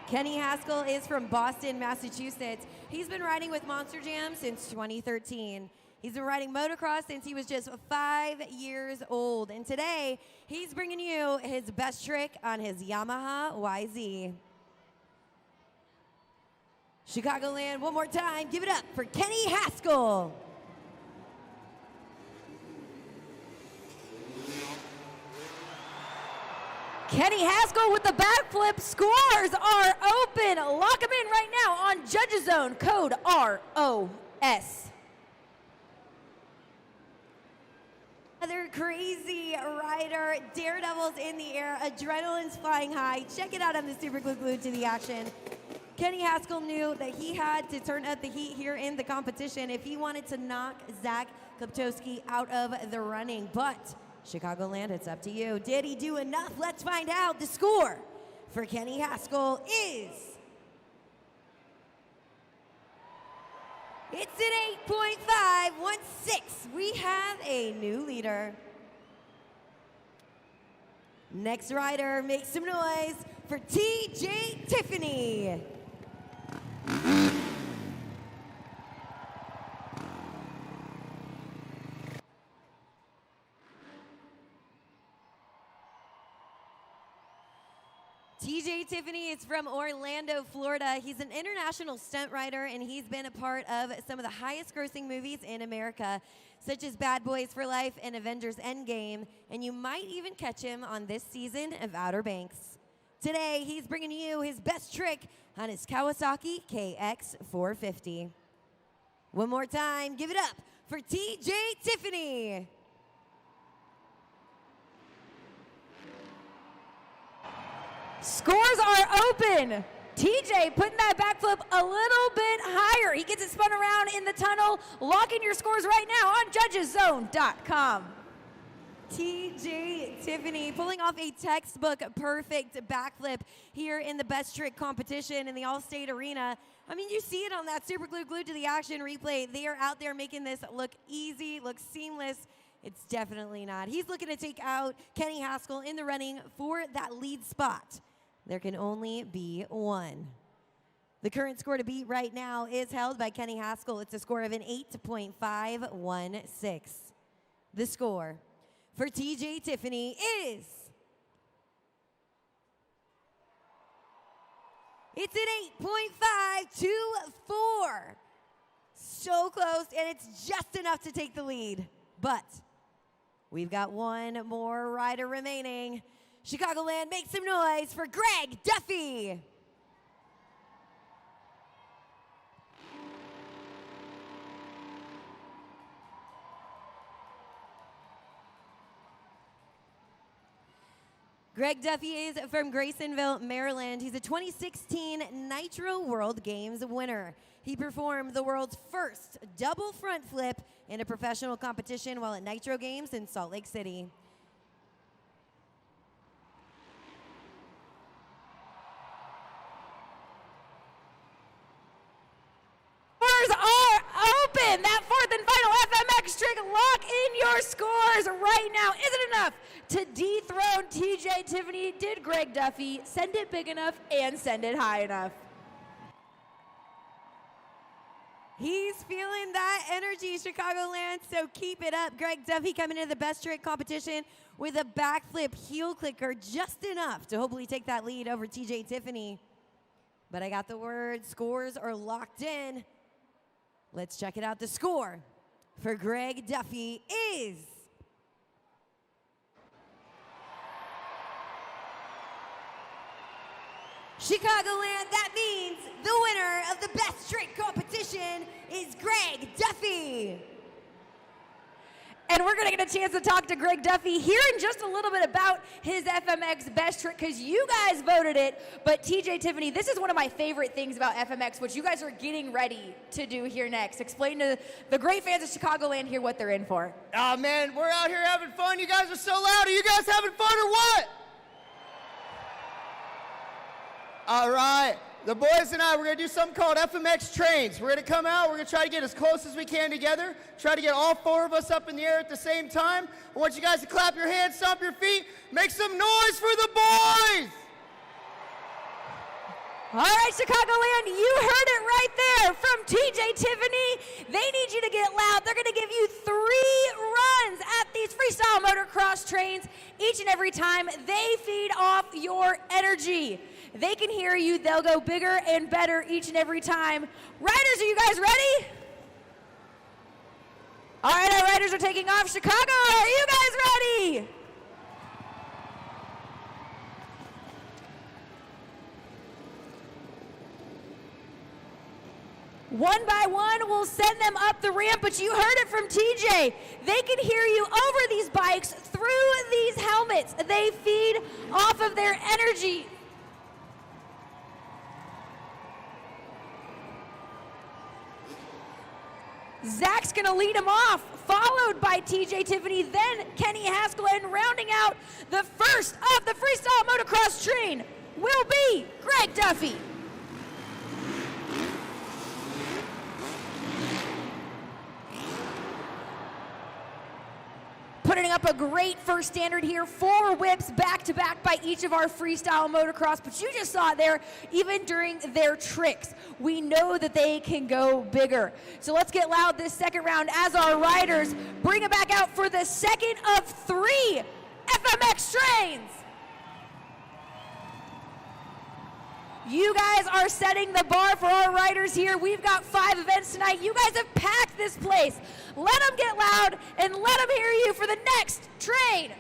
Kenny Haskell is from Boston, Massachusetts. He's been riding with Monster Jam since 2013. He's been riding motocross since he was just 5 years old. And today, he's bringing you his best trick on his Yamaha YZ. Chicagoland, one more time. Give it up for Kenny Haskell. Kenny Haskell with the backflip. Scores are open. Lock them in right now on Judges Zone. Code ROS. Another crazy rider. Daredevils in the air. Adrenaline's flying high. Check it out on the Super Glue Glued to the action. Kenny Haskell knew that he had to turn up the heat here in the competition if he wanted to knock Zach Kliptowski out of the running. But Chicagoland, it's up to you. Did he do enough? Let's find out. The score for Kenny Haskell is... It's an 8.516. We have a new leader. Next rider, make some noise for TJ Tiffany. TJ Tiffany is from Orlando, Florida. He's an international stunt rider, and he's been a part of some of the highest grossing movies in America, such as Bad Boys for Life and Avengers Endgame, and you might even catch him on this season of Outer Banks. Today, he's bringing you his best trick on his Kawasaki KX450. One more time, give it up for TJ Tiffany. Scores are open. TJ putting that backflip a little bit higher. He gets it spun around in the tunnel. Lock in your scores right now on judgeszone.com. TJ Tiffany pulling off a textbook perfect backflip here in the best trick competition in the All-State Arena. I mean, you see it on that Super Glue Glued to the action replay. They are out there making this look easy, look seamless. It's definitely not. He's looking to take out Kenny Haskell in the running for that lead spot. There can only be one. The current score to beat right now is held by Kenny Haskell. It's a score of an 8.516. The score for TJ Tiffany is... It's an 8.524. So close, and it's just enough to take the lead. But we've got one more rider remaining. Chicagoland, make some noise for Greg Duffy. Greg Duffy is from Graysonville, Maryland. He's a 2016 Nitro World Games winner. He performed the world's first double front flip in a professional competition while at Nitro Games in Salt Lake City. your scores right now. Is it enough to dethrone TJ Tiffany? Did Greg Duffy send it big enough and send it high enough? He's feeling that energy, Chicagoland, so keep it up. Greg Duffy coming into the best trick competition with a backflip heel clicker, just enough to hopefully take that lead over TJ Tiffany. But I got the word, scores are locked in. Let's check it out. The score for Greg Duffy is Chicagoland. That means the winner of the best trick competition is Greg Duffy. And we're going to get a chance to talk to Greg Duffy here in just a little bit about his FMX best trick, because you guys voted it. But TJ Tiffany, this is one of my favorite things about FMX, which you guys are getting ready to do here next. Explain to the great fans of Chicagoland here what they're in for. Oh man, we're out here having fun. You guys are so loud. Are you guys having fun or what? All right. The boys and I, we're going to do something called FMX trains. We're going to come out. We're going to try to get as close as we can together. Try to get all four of us up in the air at the same time. I want you guys to clap your hands, stomp your feet, make some noise for the boys. All right, Chicagoland, you heard it right there from TJ Tiffany. They need you to get loud. They're going to give you 3 runs at these freestyle motocross trains. Each and every time, they feed off your energy. They can hear you. They'll go bigger and better each and every time. Riders, are you guys ready? All right, our riders are taking off. Chicago, are you guys ready? One by one, we'll send them up the ramp, but you heard it from TJ. They can hear you over these bikes, through these helmets. They feed off of their energy. Zach's gonna lead him off, followed by TJ Tiffany, then Kenny Haskell, and rounding out the first of the freestyle motocross train will be Greg Duffy. Putting up a great first standard here, 4 whips back to back by each of our freestyle motocross, but you just saw it there, even during their tricks. We know that they can go bigger. So let's get loud this second round as our riders bring it back out for the second of 3 FMX trains. You guys are setting the bar for our riders here. We've got 5 events tonight. You guys have packed this place. Let them get loud and let them hear you for the next train.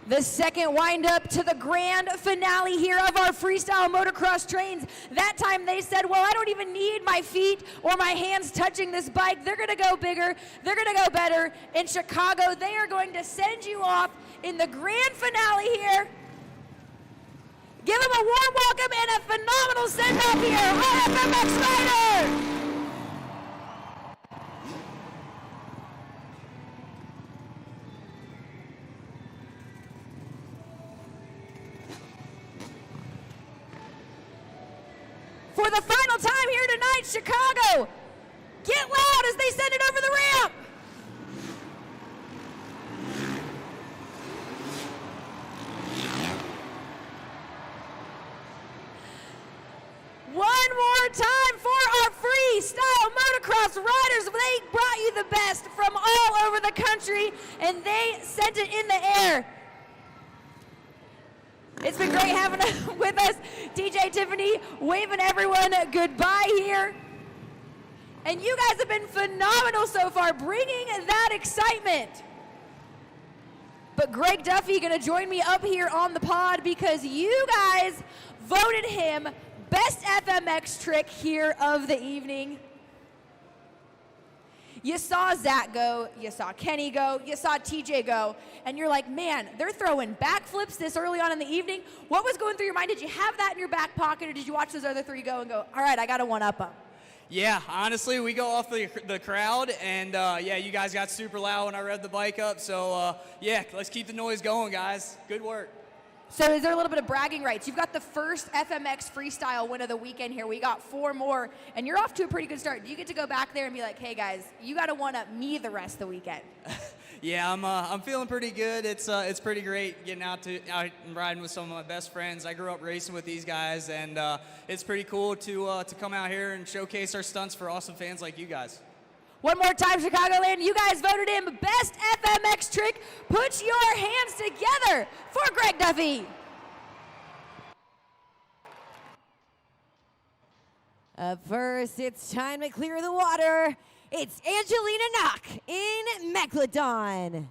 The second wind-up to the grand finale here of our freestyle motocross trains. That time they said, well, I don't even need my feet or my hands touching this bike. They're gonna go bigger, they're gonna go better. In Chicago, they are going to send you off in the grand finale here. Give them a warm welcome and a phenomenal send-off here, our FMX riders. For the final time here tonight, Chicago, get loud as they send it over the ramp. One more time for our freestyle motocross riders. They brought you the best from all over the country, and they sent it in the air. It's been great having with us, TJ Tiffany, waving everyone goodbye here. And you guys have been phenomenal so far, bringing that excitement. But Greg Duffy gonna join me up here on the pod because you guys voted him best FMX trick here of the evening. You saw Zach go, you saw Kenny go, you saw TJ go, and you're like, man, they're throwing backflips this early on in the evening. What was going through your mind? Did you have that in your back pocket, or did you watch those other 3 go and go, all right, I got to one-up them? Yeah, honestly, we go off the crowd, and yeah, you guys got super loud when I revved the bike up, so yeah, let's keep the noise going, guys. Good work. So is there a little bit of bragging rights? You've got the first FMX freestyle win of the weekend here. We got 4 more, and you're off to a pretty good start. Do you get to go back there and be like, hey guys, you got to one-up me the rest of the weekend? Yeah, I'm feeling pretty good. It's pretty great getting out and riding with some of my best friends. I grew up racing with these guys, and it's pretty cool to come out here and showcase our stunts for awesome fans like you guys. One more time, Chicagoland. You guys voted in best FMX trick. Put your hands together for Greg Duffy. Up first, it's time to clear the water. It's Angelina Knock in Megalodon.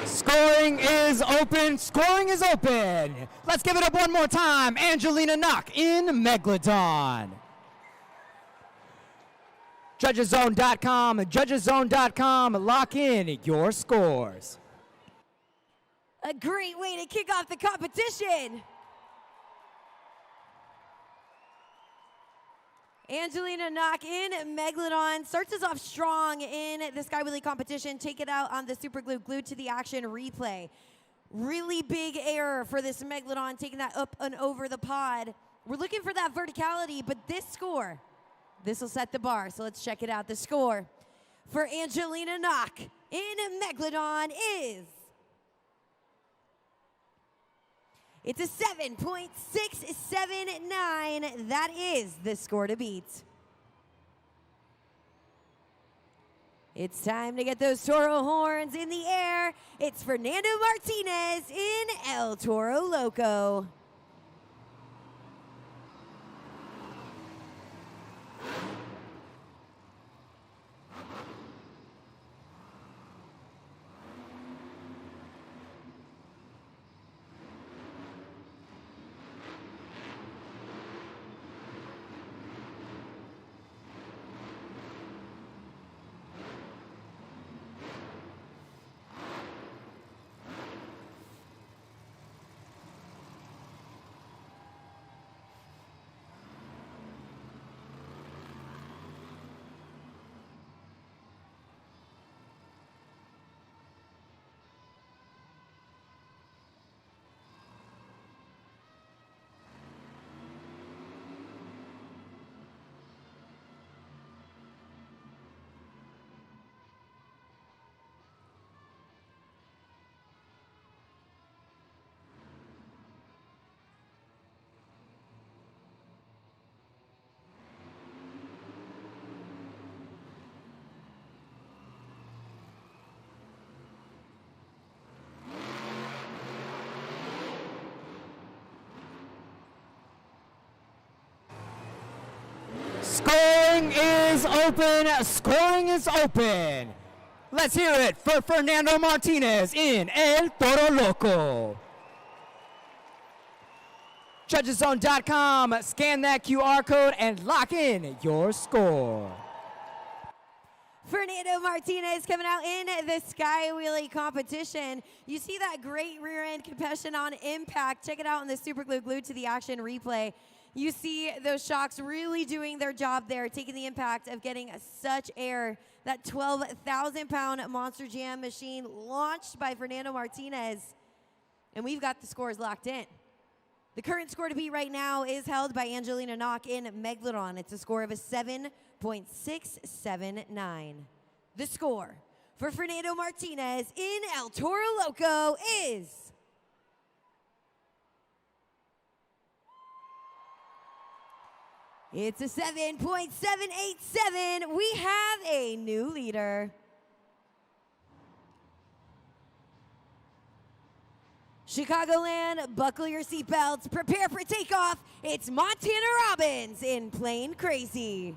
Scoring is open. Scoring is open. Let's give it up one more time. Angelina Knock in Megalodon. Judgeszone.com. Judgeszone.com. Lock in your scores. A great way to kick off the competition. Angelina Knock in Megalodon starts us off strong in the Sky Wheelie competition. Take it out on the Super Glue, glued to the action replay. Really big error for this Megalodon, taking that up and over the pod. We're looking for that verticality, but this score, this will set the bar. So let's check it out. The score for Angelina Knock in Megalodon is... It's a 7.679. That is the score to beat. It's time to get those Toro horns in the air. It's Fernando Martinez in El Toro Loco. Scoring is open. Scoring is open. Let's hear it for Fernando Martinez in El Toro Loco. Judgeszone.com. Scan that QR code and lock in your score. Fernando Martinez coming out in the Sky Wheelie competition. You see that great rear end compression on impact. Check it out in the Super Glue, glued to the action replay. You see those shocks really doing their job there, taking the impact of getting such air. That 12,000-pound Monster Jam machine launched by Fernando Martinez. And we've got the scores locked in. The current score to beat right now is held by Angelina Knock in Megalodon. It's a score of a 7.679. The score for Fernando Martinez in El Toro Loco is... It's a 7.787. We have a new leader. Chicagoland, buckle your seatbelts, prepare for takeoff. It's Montana Robbins in Plane Crazy.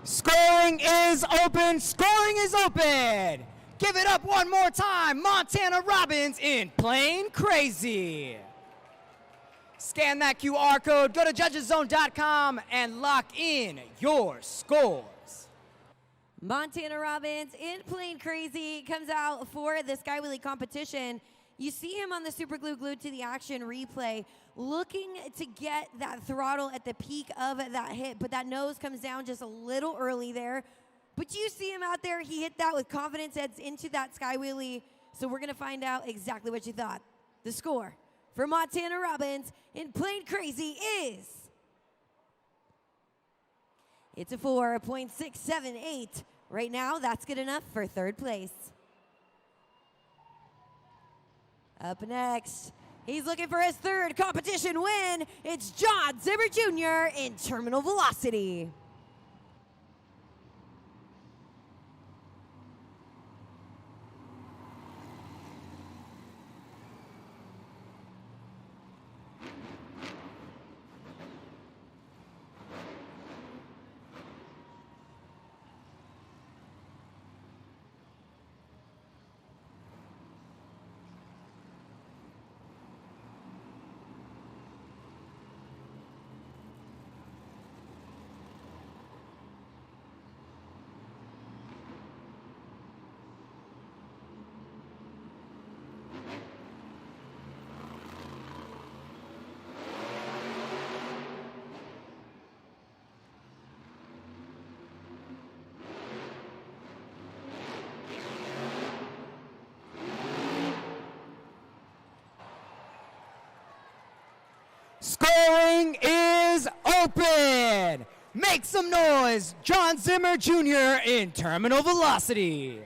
Scoring is open. Scoring is open. Give it up one more time. Montana Robbins in Plane Crazy. Scan that QR code. Go to judgeszone.com and lock in your scores. Montana Robbins in Plane Crazy comes out for the Sky Wheelie competition. You see him on the super glue glued to the action replay, looking to get that throttle at the peak of that hit, but that nose comes down just a little early there. But you see him out there, he hit that with confidence, heads into that Sky Wheelie. So we're gonna find out exactly what you thought. The score for Montana Robbins in Plane Crazy is, it's a 4.678. Right now, that's good enough for third place. Up next, he's looking for his third competition win. It's John Zimmer Jr. in Terminal Velocity. Scoring is open. Make some noise, John Zimmer Jr. in Terminal Velocity.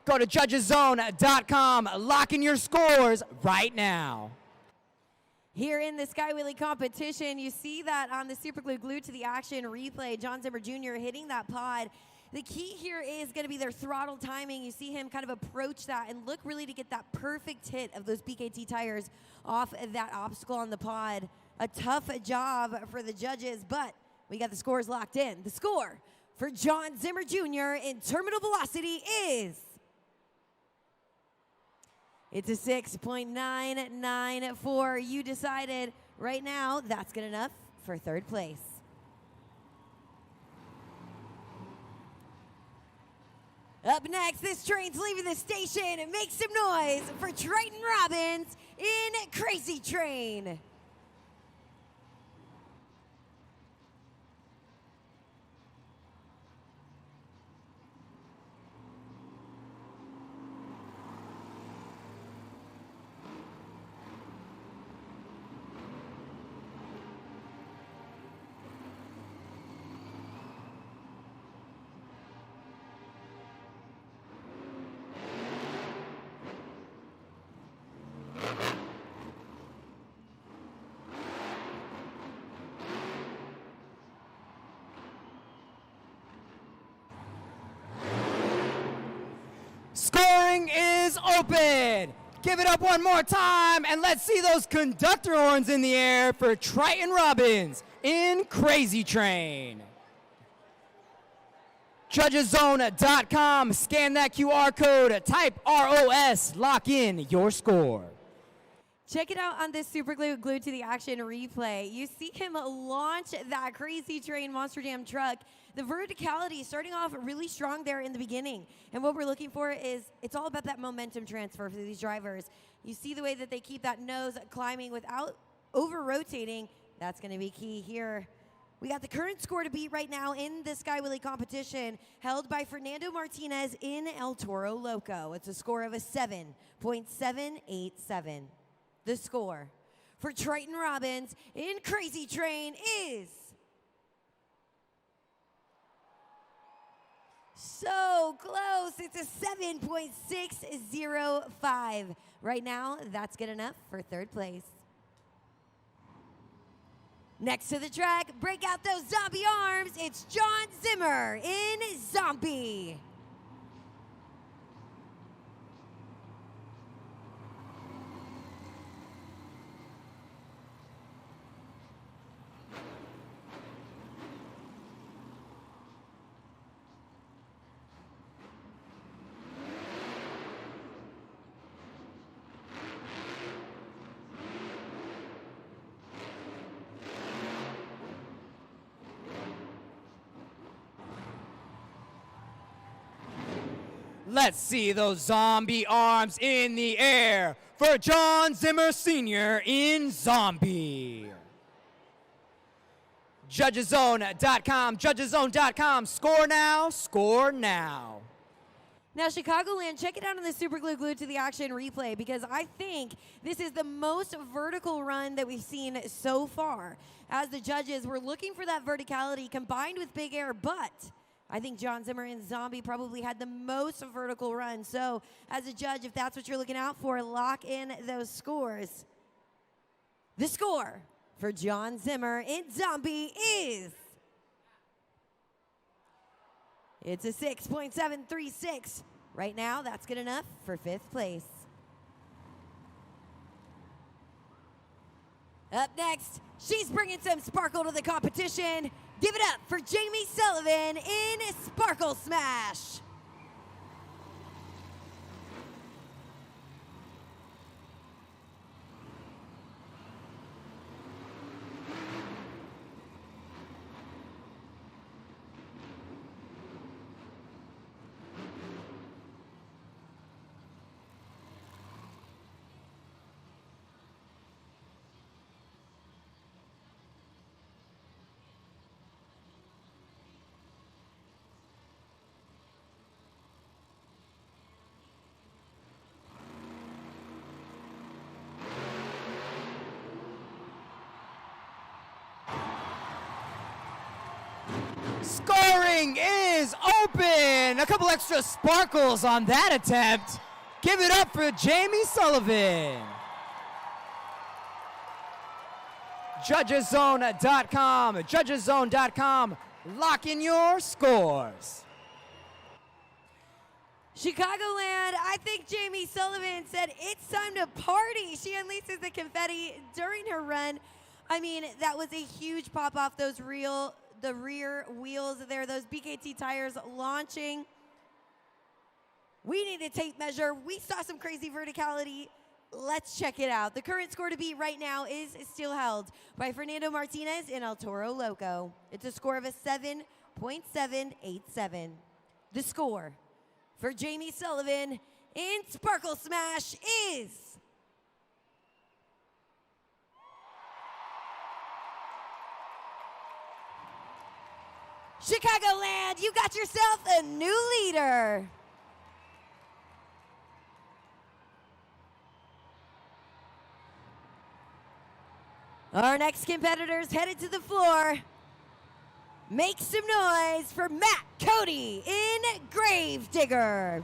Go to judgeszone.com, lock in your scores right now. Here in the Sky Wheelie competition, you see that on the super glue glued to the action replay, John Zimmer Jr. hitting that pod. The key here is going to be their throttle timing. You see him kind of approach that and look really to get that perfect hit of those BKT tires off of that obstacle on the pod. A tough job for the judges, but we got the scores locked in. The score for John Zimmer Jr. in Terminal Velocity is, it's a 6.994. You decided right now that's good enough for third place. Up next, this train's leaving the station. Make some noise for Triton Robbins in Crazy Train. Scoring is open. Give it up one more time, and let's see those conductor horns in the air for Triton Robbins in Crazy Train. Judgeszone.com, scan that QR code, type ROS, lock in your score. Check it out on this super glue glued to the action replay. You see him launch that Crazy Train Monster Jam truck. The verticality starting off really strong there in the beginning. And what we're looking for is, it's all about that momentum transfer for these drivers. You see the way that they keep that nose climbing without over-rotating. That's going to be key here We got the current score to beat right now in the Sky Willy competition, held by Fernando Martinez in El Toro Loco. It's a score of a 7.787. The score for Triton Robbins in Crazy Train is so close. It's a 7.605. Right now, that's good enough for third place. Next to the track, break out those zombie arms. It's John Zimmer in Zombie. Let's see those zombie arms in the air for John Zimmer Sr. in Zombie. Judgeszone.com, judgeszone.com. Score now, score now. Now, Chicagoland, check it out on the Super Glue Glued to the Action replay, because I think this is the most vertical run that we've seen so far. As the judges were looking for that verticality combined with big air, but I think John Zimmer in Zombie probably had the most vertical run. So as a judge, if that's what you're looking out for, lock in those scores. The score for John Zimmer in Zombie is, it's a 6.736. Right now, that's good enough for fifth place. Up next, she's bringing some sparkle to the competition. Give it up for Jamie Sullivan in Sparkle Smash. Scoring is open. A couple extra sparkles on that attempt. Give it up for Jamie Sullivan. Judgeszone.com, judgeszone.com. Lock in your scores. Chicagoland, I think Jamie Sullivan said it's time to party. She unleashes the confetti during her run. I mean, that was a huge pop off the rear wheels there, those BKT tires launching. We need a tape measure. We saw some crazy verticality. Let's check it out. The current score to beat right now is still held by Fernando Martinez in El Toro Loco. It's a score of a 7.787. The score for Jamie Sullivan in Sparkle Smash is Chicagoland, you got yourself a new leader. Our next competitor's headed to the floor. Make some noise for Matt Cody in Gravedigger.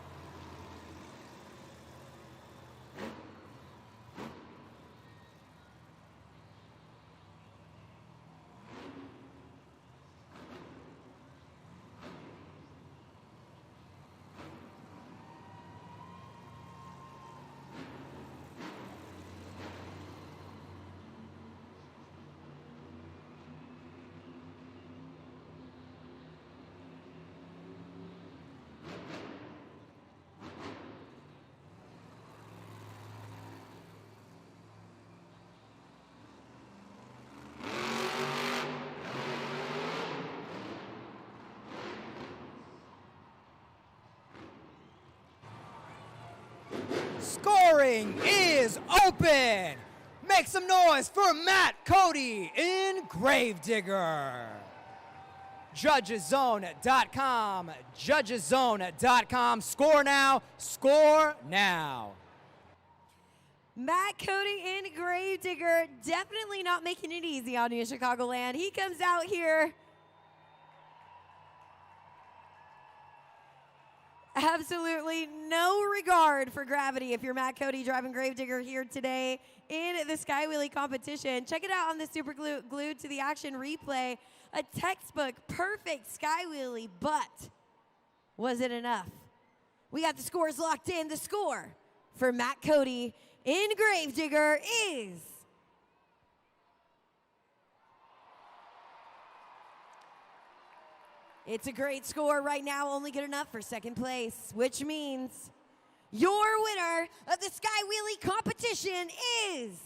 Scoring is open. Make some noise for Matt Cody in Gravedigger. judgeszone.com. Judgeszone.com. Score now. Score now. Matt Cody and Gravedigger definitely not making it easy on you, Chicagoland. He comes out here. Absolutely no regard for gravity if you're Matt Cody driving Gravedigger here today in the Sky Wheelie competition. Check it out on the Super Glued to the Action replay. A textbook, perfect Sky Wheelie, but was it enough? We got the scores locked in. The score for Matt Cody in Gravedigger is it's a great score right now, only good enough for second place, which means your winner of the Sky Wheelie competition is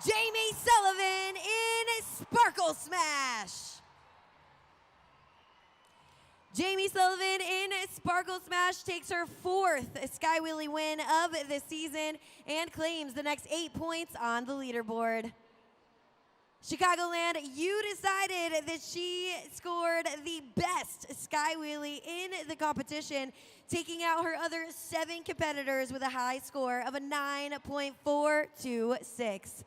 Jamie Sullivan in Sparkle Smash. Jamie Sullivan in Sparkle Smash takes her 4th Sky Wheelie win of the season and claims the next 8 points on the leaderboard. Chicagoland, you decided that she scored the best Sky Wheelie in the competition, taking out her other 7 competitors with a high score of a 9.426.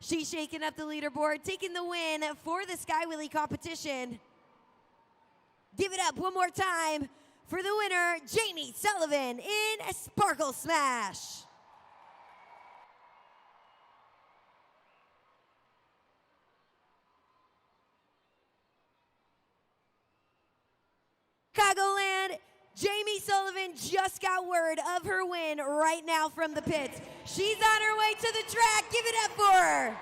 She's shaking up the leaderboard, taking the win for the Sky Wheelie competition. Give it up one more time for the winner, Jamie Sullivan in Sparkle Smash. Chicagoland, Jamie Sullivan just got word of her win right now from the pits. She's on her way to the track. Give it up for her.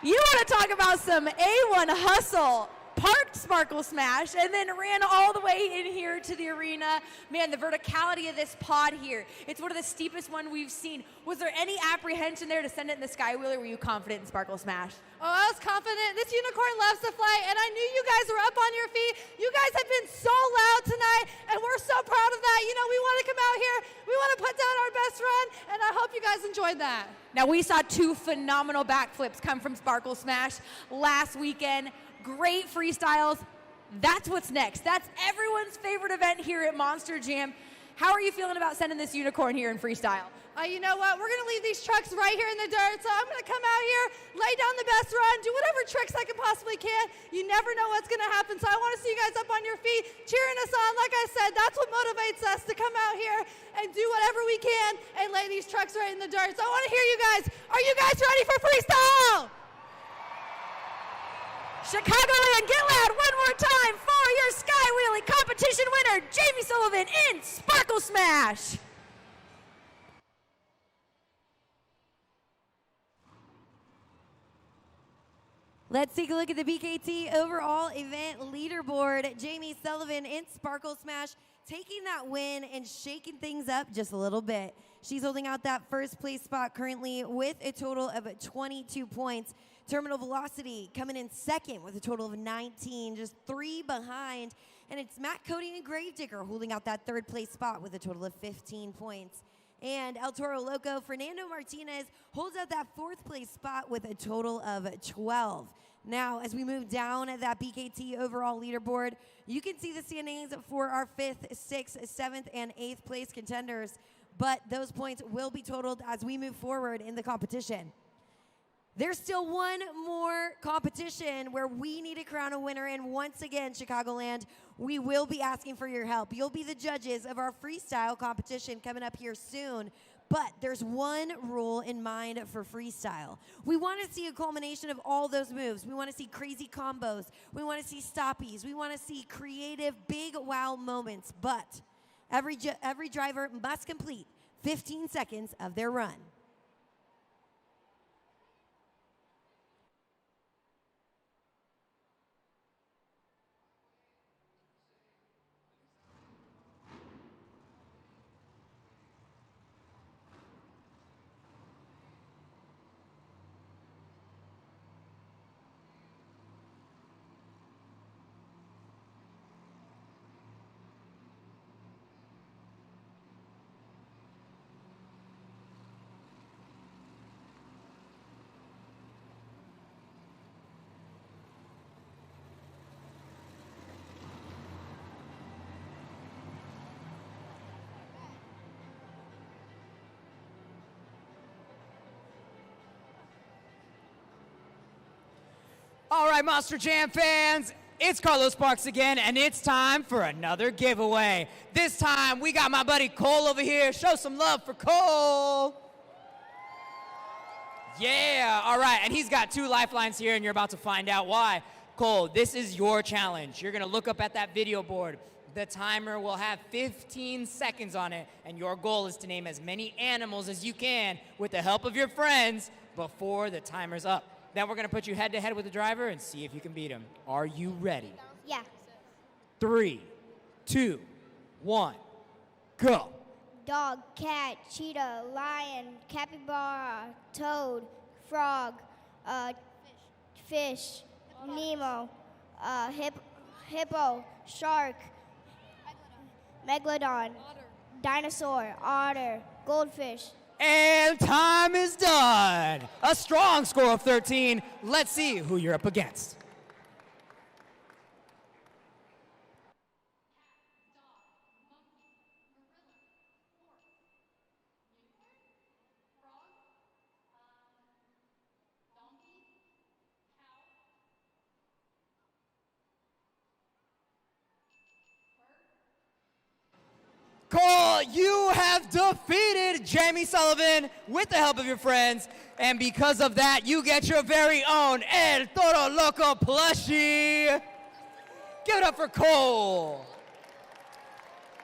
You want to talk about some A1 hustle. Parked Sparkle Smash and then ran all the way in here to the arena. Man, the verticality of this pod here, it's one of the steepest one we've seen. Was there any apprehension there to send it in the Sky Wheeler? Were you confident in Sparkle Smash? Oh, I was confident. This unicorn loves to fly, and I knew you guys were up on your feet. You guys have been so loud tonight, and we're so proud of that. You know, we want to come out here. We want to put down our best run, and I hope you guys enjoyed that. Now, we saw 2 phenomenal backflips come from Sparkle Smash last weekend. Great freestyles. That's what's next. That's everyone's favorite event here at Monster Jam. How are you feeling about sending this unicorn here in freestyle? You know what? We're going to leave these trucks right here in the dirt, so I'm going to come out here, lay down the best run, do whatever tricks I can possibly can. You never know what's going to happen, so I want to see you guys up on your feet, cheering us on. Like I said, that's what motivates us to come out here and do whatever we can and lay these trucks right in the dirt. So I want to hear you guys. Are you guys ready for freestyle? Chicagoland, get loud one more time for your Sky Wheelie competition winner, Jamie Sullivan in Sparkle Smash. Let's take a look at the BKT overall event leaderboard. Jamie Sullivan in Sparkle Smash taking that win and shaking things up just a little bit. She's holding out that first place spot currently with a total of 22 points. Terminal Velocity coming in second with a total of 19, just 3 behind. And it's Matt Cody and Gravedigger holding out that third place spot with a total of 15 points. And El Toro Loco, Fernando Martinez holds out that fourth place spot with a total of 12. Now, as we move down that BKT overall leaderboard, you can see the standings for our 5th, 6th, 7th, and 8th place contenders. But those points will be totaled as we move forward in the competition. There's still one more competition where we need to crown a winner, and once again, Chicagoland, we will be asking for your help. You'll be the judges of our freestyle competition coming up here soon, but there's one rule in mind for freestyle. We want to see a culmination of all those moves. We want to see crazy combos. We want to see stoppies. We want to see creative, big wow moments, but every driver must complete 15 seconds of their run. All right, Monster Jam fans, it's Carlos Sparks again, and it's time for another giveaway. This time, we got my buddy Cole over here. Show some love for Cole. Yeah, all right, and he's got 2 lifelines here, and you're about to find out why. Cole, this is your challenge. You're gonna look up at that video board. The timer will have 15 seconds on it, and your goal is to name as many animals as you can with the help of your friends before the timer's up. Then we're gonna put you head to head with the driver and see if you can beat him. Are you ready? Yeah. 3, 2, 1, go. Dog, cat, cheetah, lion, capybara, toad, frog, fish, Nemo, hippo, shark, Megalodon, dinosaur, otter, goldfish. And time is done. A strong score of 13. Let's see who you're up against. Cole, you have defeated Jamie Sullivan with the help of your friends, and because of that, you get your very own El Toro Loco plushie. Give it up for Cole.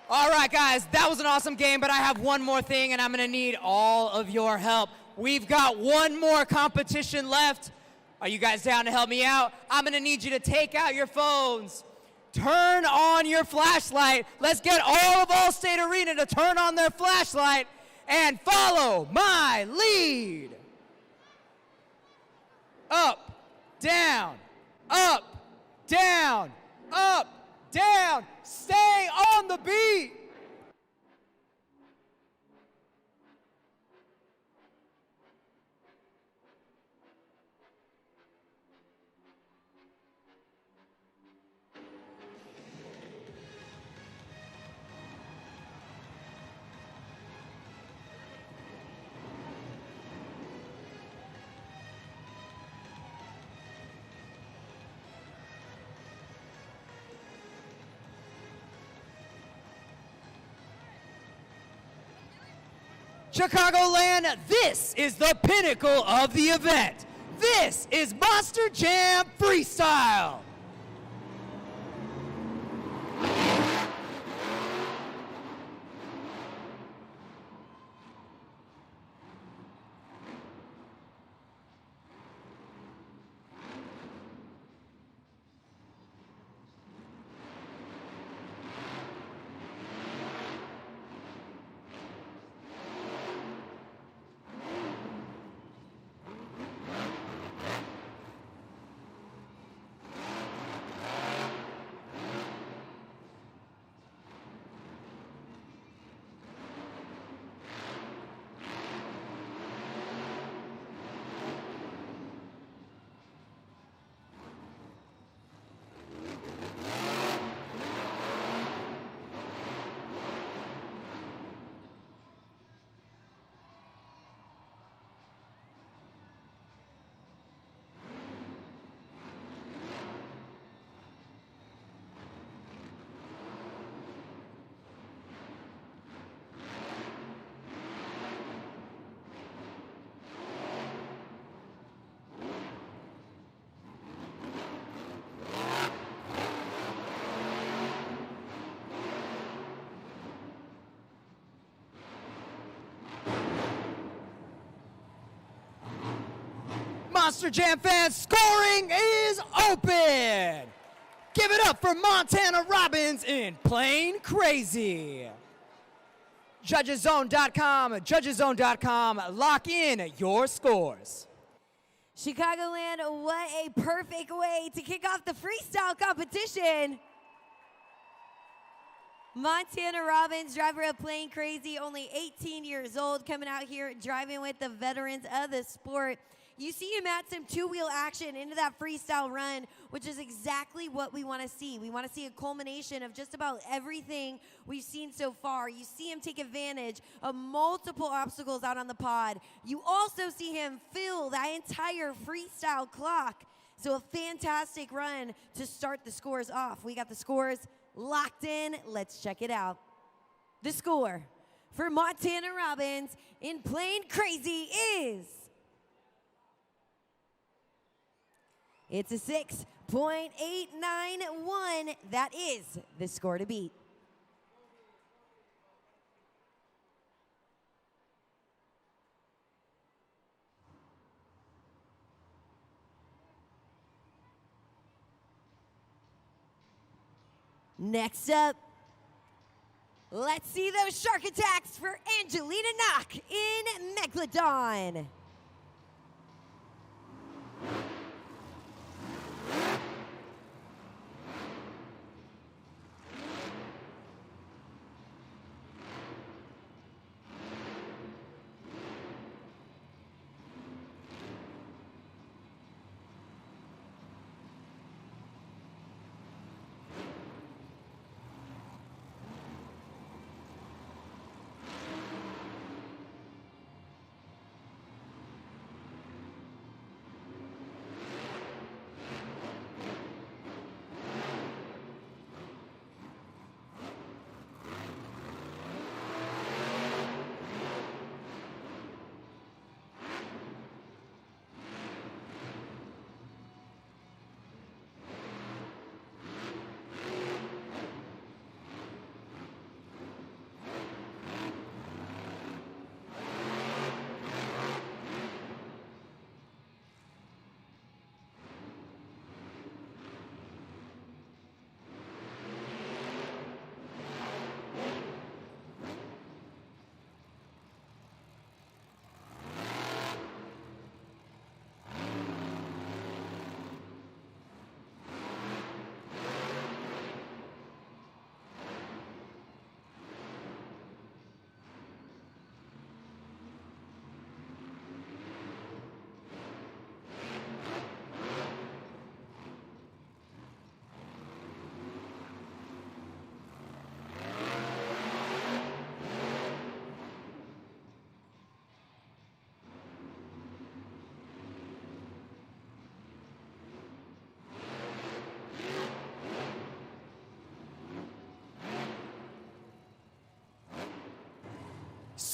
All right, guys, that was an awesome game, but I have one more thing, and I'm gonna need all of your help. We've got one more competition left. Are you guys down to help me out? I'm gonna need you to take out your phones. Turn on your flashlight. Let's get all of Allstate Arena to turn on their flashlight and follow my lead. Up, down, up, down, up, down. Stay on the beat. Chicagoland, this is the pinnacle of the event. This is Monster Jam Freestyle. Monster Jam fans, scoring is open. Give it up for Montana Robbins in Plain Crazy. Judgeszone.com, lock in your scores. Chicagoland, what a perfect way to kick off the freestyle competition. Montana Robbins, driver of Plain Crazy, only 18 years old, coming out here driving with the veterans of the sport. You see him add some two-wheel action into that freestyle run, which is exactly what we want to see. We want to see a culmination of just about everything we've seen so far. You see him take advantage of multiple obstacles out on the pod. You also see him fill that entire freestyle clock. So a fantastic run to start the scores off. We got the scores locked in. Let's check it out. The score for Montana Robbins in Plain Crazy is... It's a 6.891. That is the score to beat. Next up, let's see those shark attacks for Angelina Knock in Megalodon.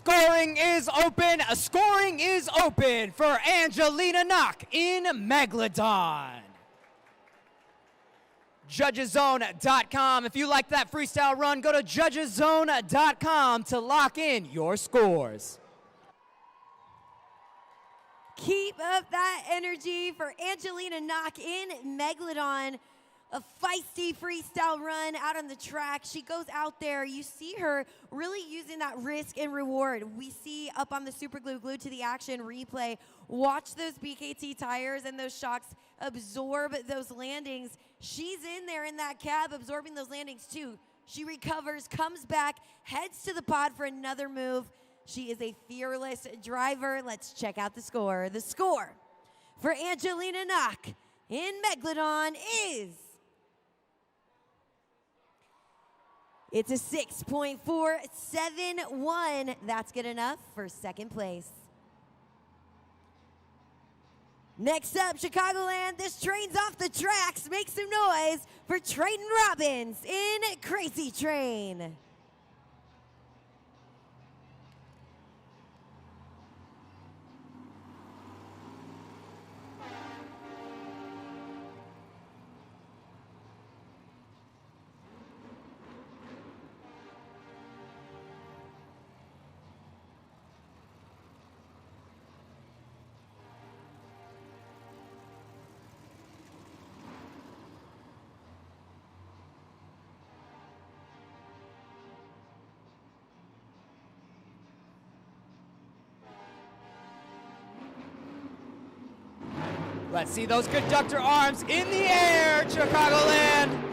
Scoring is open. Scoring is open for Angelina Knock in Megalodon. Judgeszone.com. If you like that freestyle run, go to judgeszone.com to lock in your scores. Keep up that energy for Angelina Knock in Megalodon. A feisty freestyle run out on the track. She goes out there. You see her really using that risk and reward. We see up on the super glue, glued to the action replay. Watch those BKT tires and those shocks absorb those landings. She's in there in that cab absorbing those landings too. She recovers, comes back, heads to the pod for another move. She is a fearless driver. Let's check out the score. The score for Angelina Knock in Megalodon is... It's a 6.471. That's good enough for second place. Next up, Chicagoland. This train's off the tracks. Make some noise for Trayton Robbins in Crazy Train. Let's see those conductor arms in the air, Chicagoland.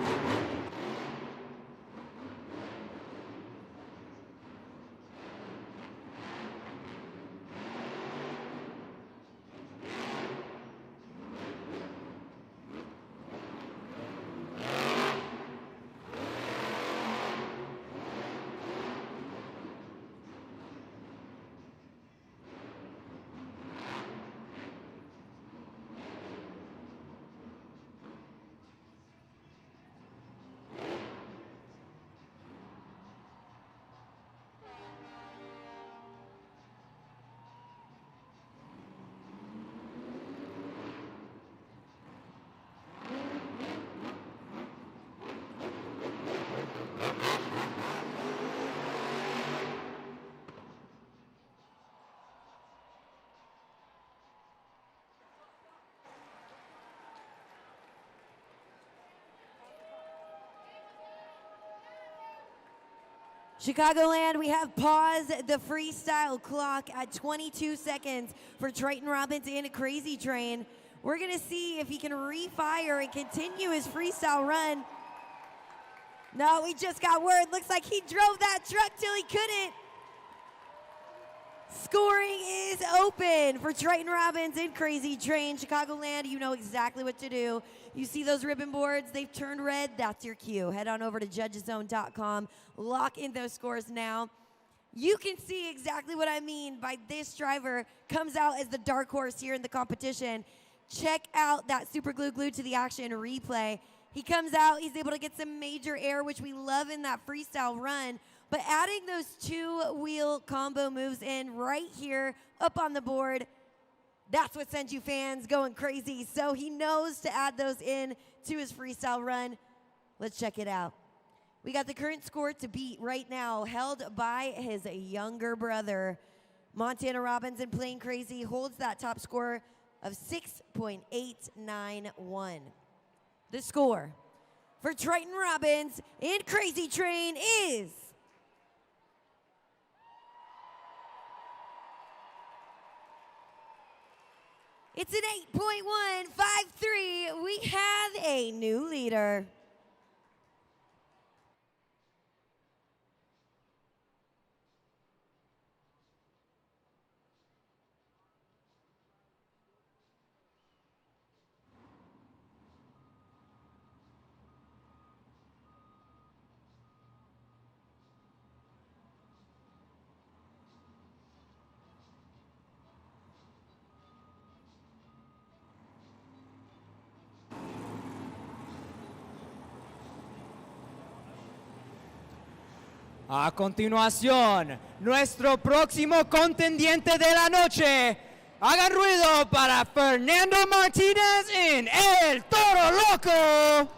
Chicagoland, we have paused the freestyle clock at 22 seconds for Triton Robbins and Crazy Train. We're gonna see if he can refire and continue his freestyle run. No, we just got word. Looks like he drove that truck till he couldn't. Scoring is open for Triton Robbins and Crazy Train. Chicagoland, you know exactly what to do. You see those ribbon boards, they've turned red, that's your cue. Head on over to judgeszone.com, lock in those scores now. You can see exactly what I mean by this driver comes out as the dark horse here in the competition. Check out that super glue to the action replay. He comes out, he's able to get some major air, which we love in that freestyle run. But adding those two-wheel combo moves in right here up on the board, that's what sends you fans going crazy. So he knows to add those in to his freestyle run. Let's check it out. We got the current score to beat right now, held by his younger brother. Montana Robinson playing crazy holds that top score of 6.891. The score for Triton Robbins and Crazy Train is it's an 8.153. We have a new leader. A continuación, nuestro próximo contendiente de la noche. Hagan ruido para Fernando Martinez en el Toro Loco.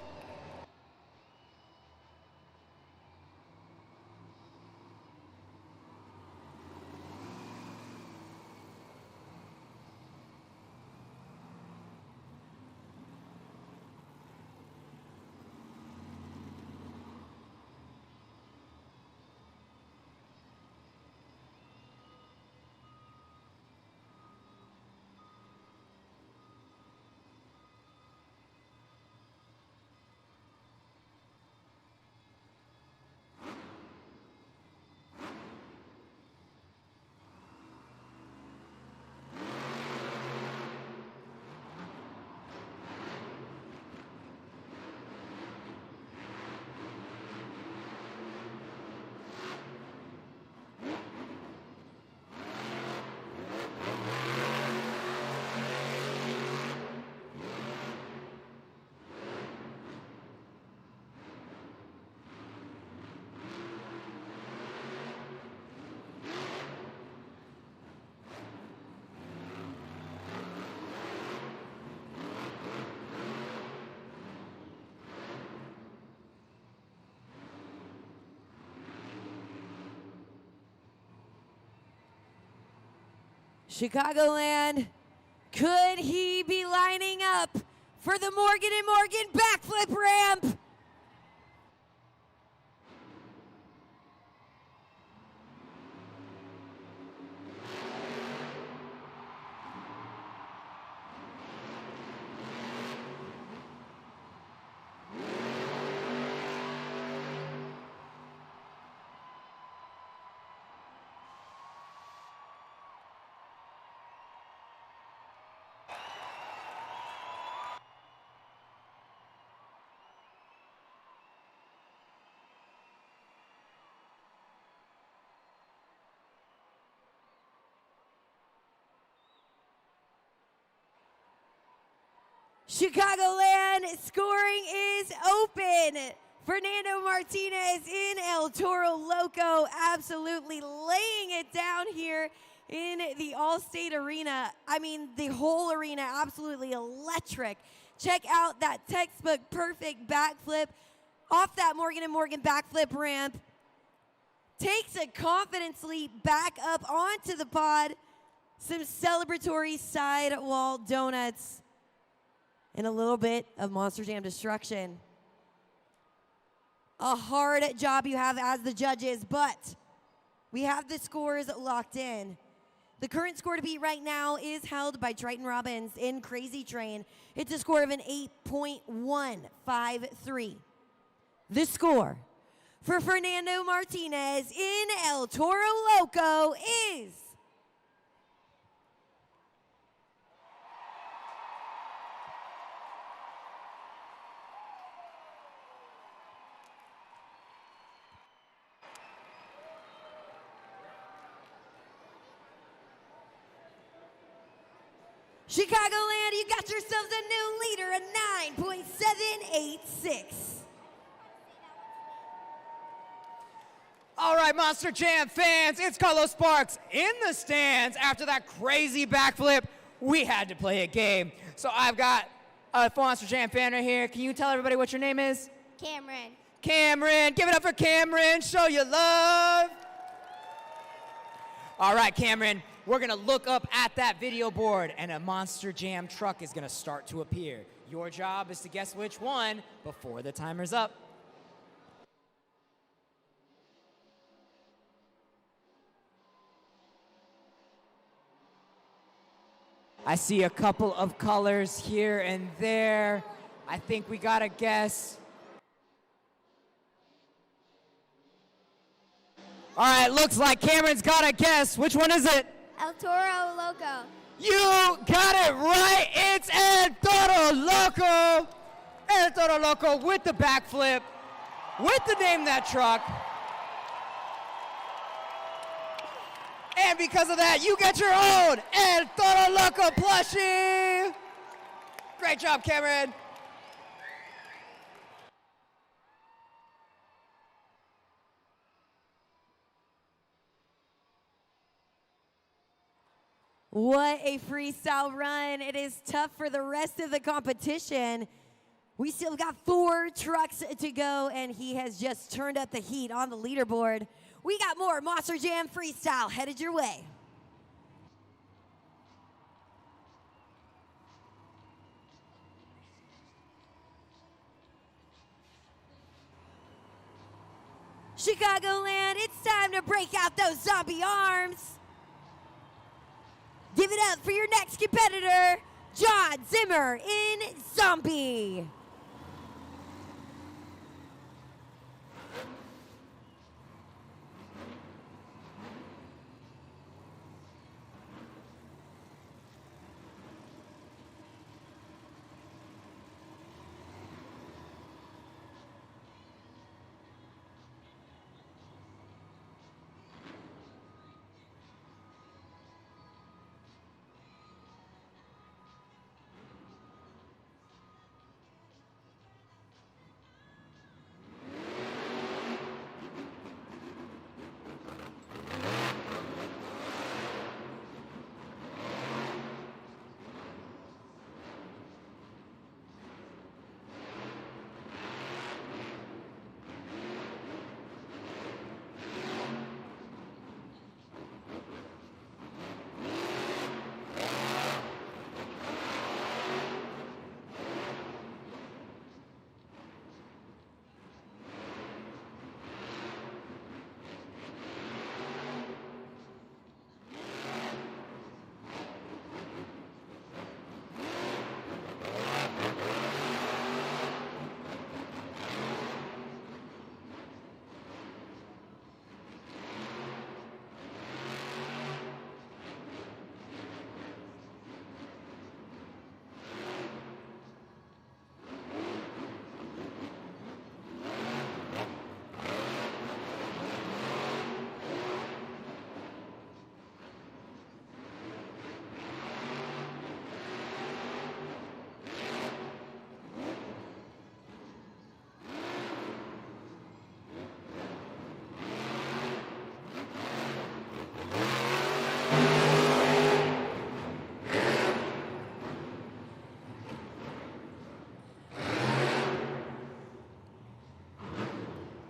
Chicagoland, could he be lining up for the Morgan & Morgan backflip ramp? Chicagoland, scoring is open. Fernando Martinez in El Toro Loco, absolutely laying it down here in the Allstate Arena. I mean, the whole arena, absolutely electric. Check out that textbook perfect backflip off that Morgan & Morgan backflip ramp. Takes a confidence leap back up onto the pod. Some celebratory sidewall donuts. And a little bit of Monster Jam destruction. A hard job you have as the judges, but we have the scores locked in. The current score to beat right now is held by Triton Robbins in Crazy Train. It's a score of an 8.153. The score for Fernando Martinez in El Toro Loco is Chicagoland. You got yourselves a new leader, a 9.786. All right, Monster Jam fans, it's Carlos Sparks in the stands. After that crazy backflip, we had to play a game. So I've got a Monster Jam fan right here. Can you tell everybody what your name is? Cameron. Cameron. Give it up for Cameron. Show your love. All right, Cameron, we're going to look up at that video board, and a Monster Jam truck is going to start to appear. Your job is to guess which one before the timer's up. I see a couple of colors here and there. I think we got to guess. All right, looks like Cameron's got to guess. Which one is it? El Toro Loco. You got it right. It's El Toro Loco. El Toro Loco with the backflip, with the name that truck. And because of that, you get your own El Toro Loco plushie. Great job, Cameron. What a freestyle run. It is tough for the rest of the competition. We still got 4 trucks to go, and he has just turned up the heat on the leaderboard. We got more Monster Jam freestyle headed your way. Chicagoland, it's time to break out those zombie arms. Give it up for your next competitor, John Zimmer in Zombie.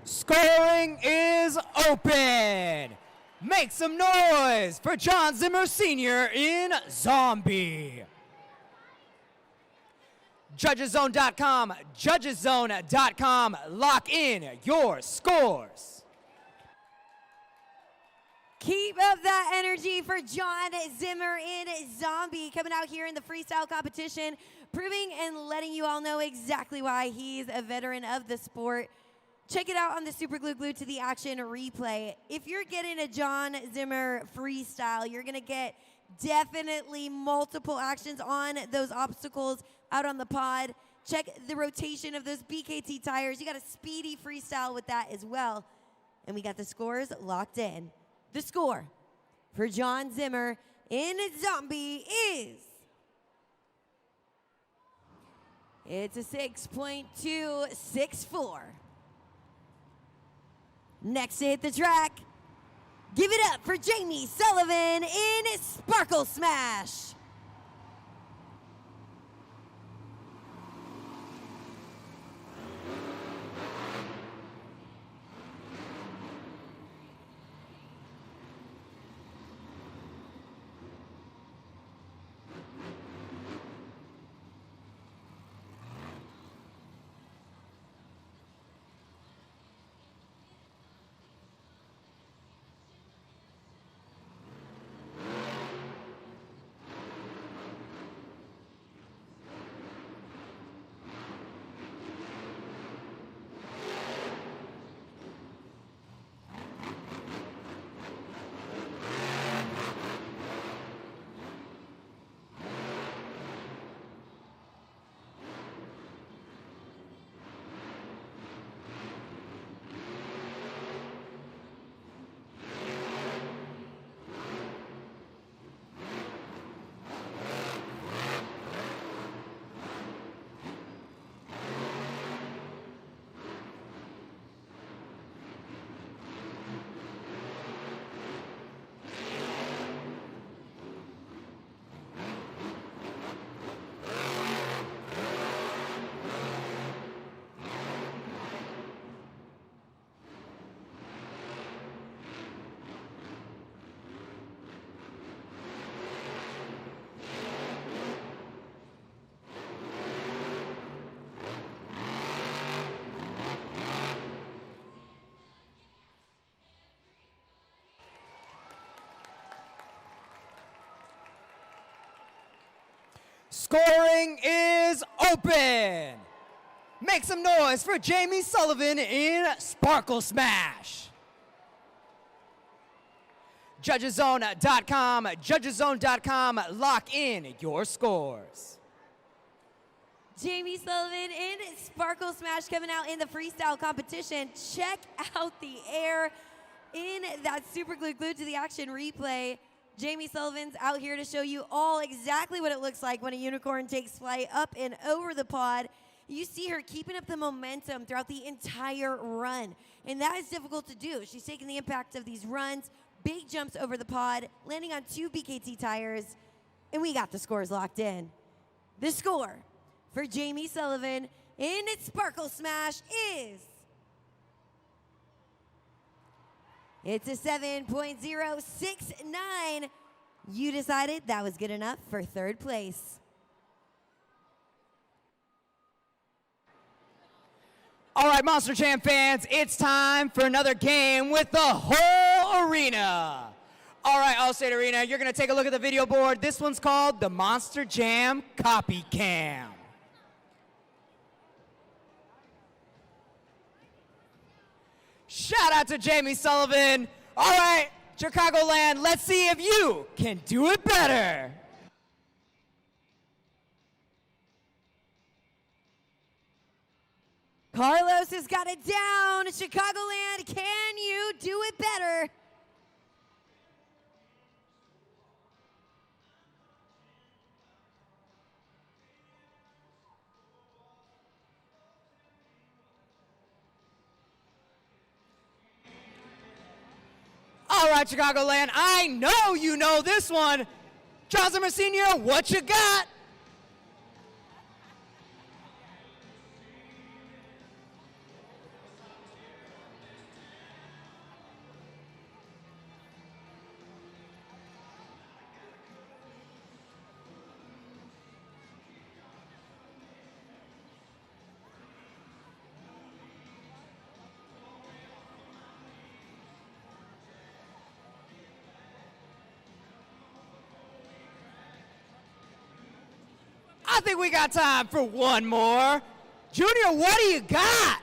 Scoring is open. Make some noise for John Zimmer Sr. in Zombie. Judgeszone.com, judgeszone.com, lock in your scores. Keep up that energy for John Zimmer in Zombie, coming out here in the freestyle competition, proving and letting you all know exactly why he's a veteran of the sport. Check it out on the Super Glue Glued to the Action replay. If you're getting a John Zimmer freestyle, you're gonna get definitely multiple actions on those obstacles out on the pod. Check the rotation of those BKT tires. You got a speedy freestyle with that as well. And we got the scores locked in. The score for John Zimmer in Zombie is, it's a 6.264. Next to hit the track, give it up for Jamie Sullivan in Sparkle Smash. Scoring is open. Make some noise for Jamie Sullivan in Sparkle Smash. Judgeszone.com, judgeszone.com, lock in your scores. Jamie Sullivan in Sparkle Smash coming out in the freestyle competition. Check out the air in that Super Glue Glued to the Action replay. Jamie Sullivan's out here to show you all exactly what it looks like when a unicorn takes flight up and over the pod. You see her keeping up the momentum throughout the entire run, and that is difficult to do. She's taking the impact of these runs, big jumps over the pod, landing on 2 BKT tires, and we got the scores locked in. The score for Jamie Sullivan in Sparkle Smash is, it's a 7.069. You decided that was good enough for third place. All right, Monster Jam fans, it's time for another game with the whole arena. All right, Allstate Arena, you're gonna take a look at the video board. This one's called the Monster Jam Copy Cam. Shout out to Jamie Sullivan. All right, Chicagoland, let's see if you can do it better. Carlos has got it down. Chicagoland, can you do it better? All right, Chicagoland, I know you know this one. John Zimmer Sr., what you got? I think we got time for one more. Junior, what do you got?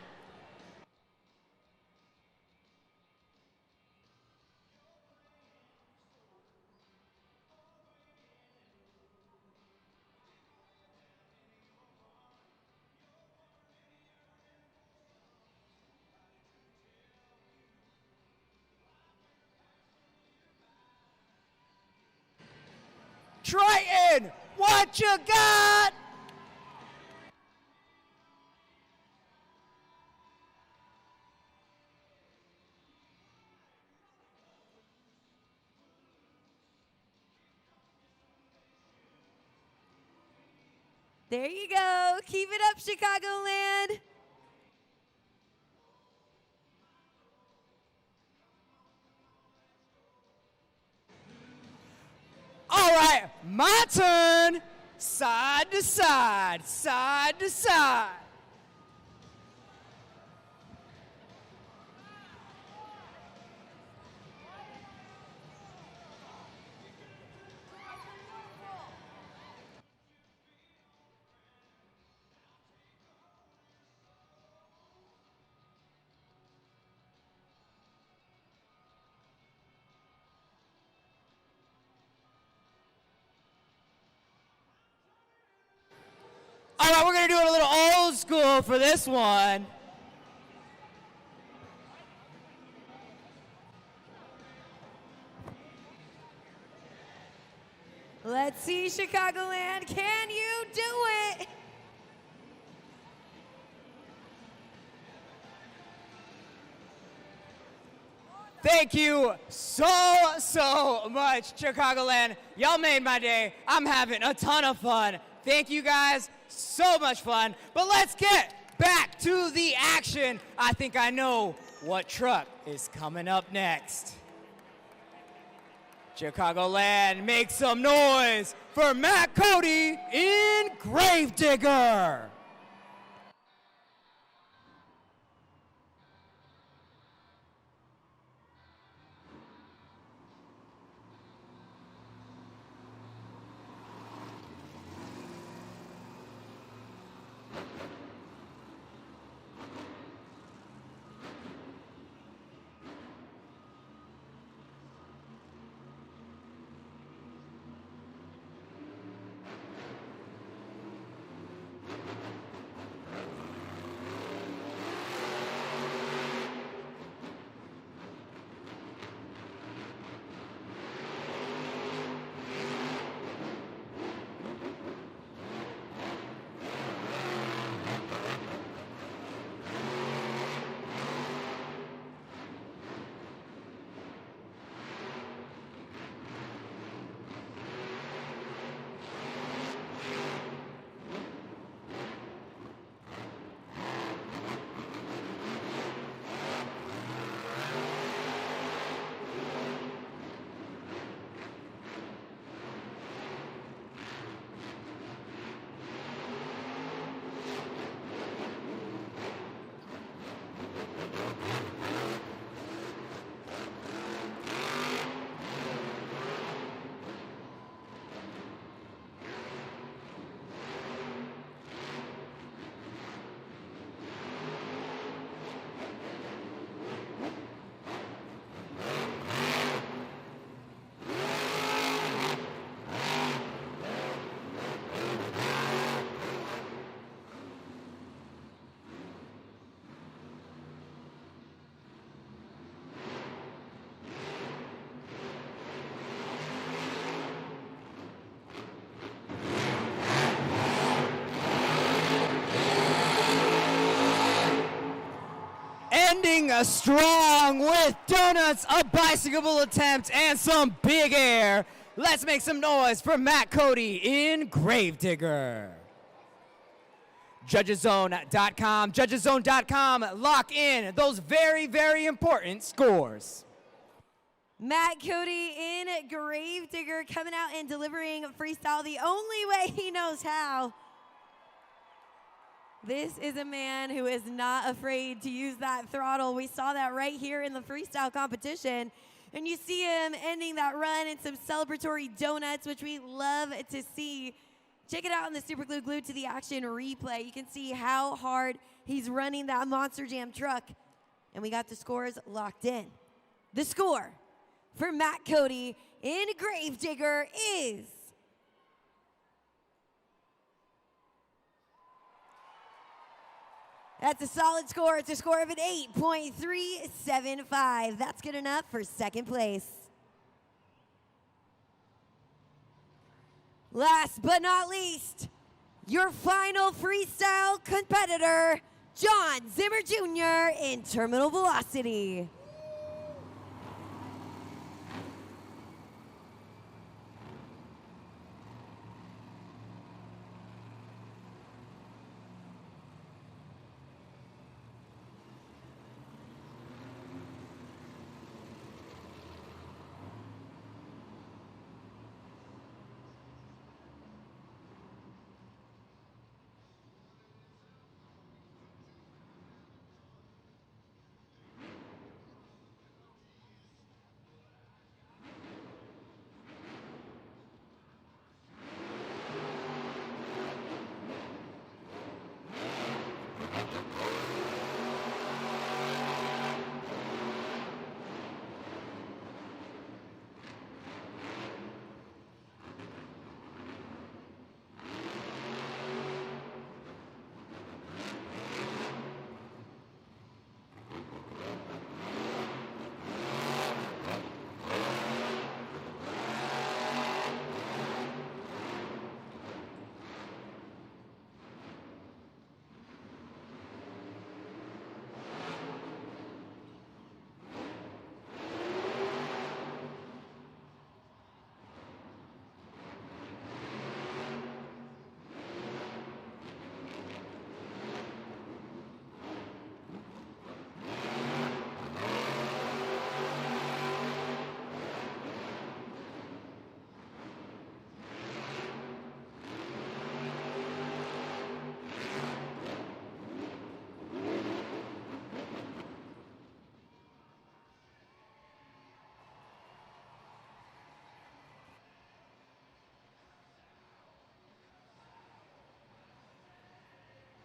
Triton, what you got? There you go. Keep it up, Chicagoland. All right, my turn. Side to side, side to side. All right, we're gonna do it a little old school for this one. Let's see, Chicagoland. Can you do it? Thank you so much, Chicagoland. Y'all made my day. I'm having a ton of fun. Thank you guys. So much fun. But let's get back to the action. I think I know what truck is coming up next. Chicagoland, make some noise for Matt Cody in Gravedigger. Ending strong with donuts, a bicycle attempt, and some big air. Let's make some noise for Matt Cody in Gravedigger. Judgeszone.com, judgeszone.com, lock in those very important scores. Matt Cody in Gravedigger coming out and delivering freestyle the only way he knows how. This is a man who is not afraid to use that throttle. We saw that right here in the freestyle competition. And you see him ending that run in some celebratory donuts, which we love to see. Check it out on the Super Glue Glued to the Action replay. You can see how hard he's running that Monster Jam truck. And we got the scores locked in. The score for Matt Cody in Gravedigger is that's a solid score. It's a score of an 8.375. That's good enough for second place. Last but not least, your final freestyle competitor, John Zimmer Jr. in Terminal Velocity.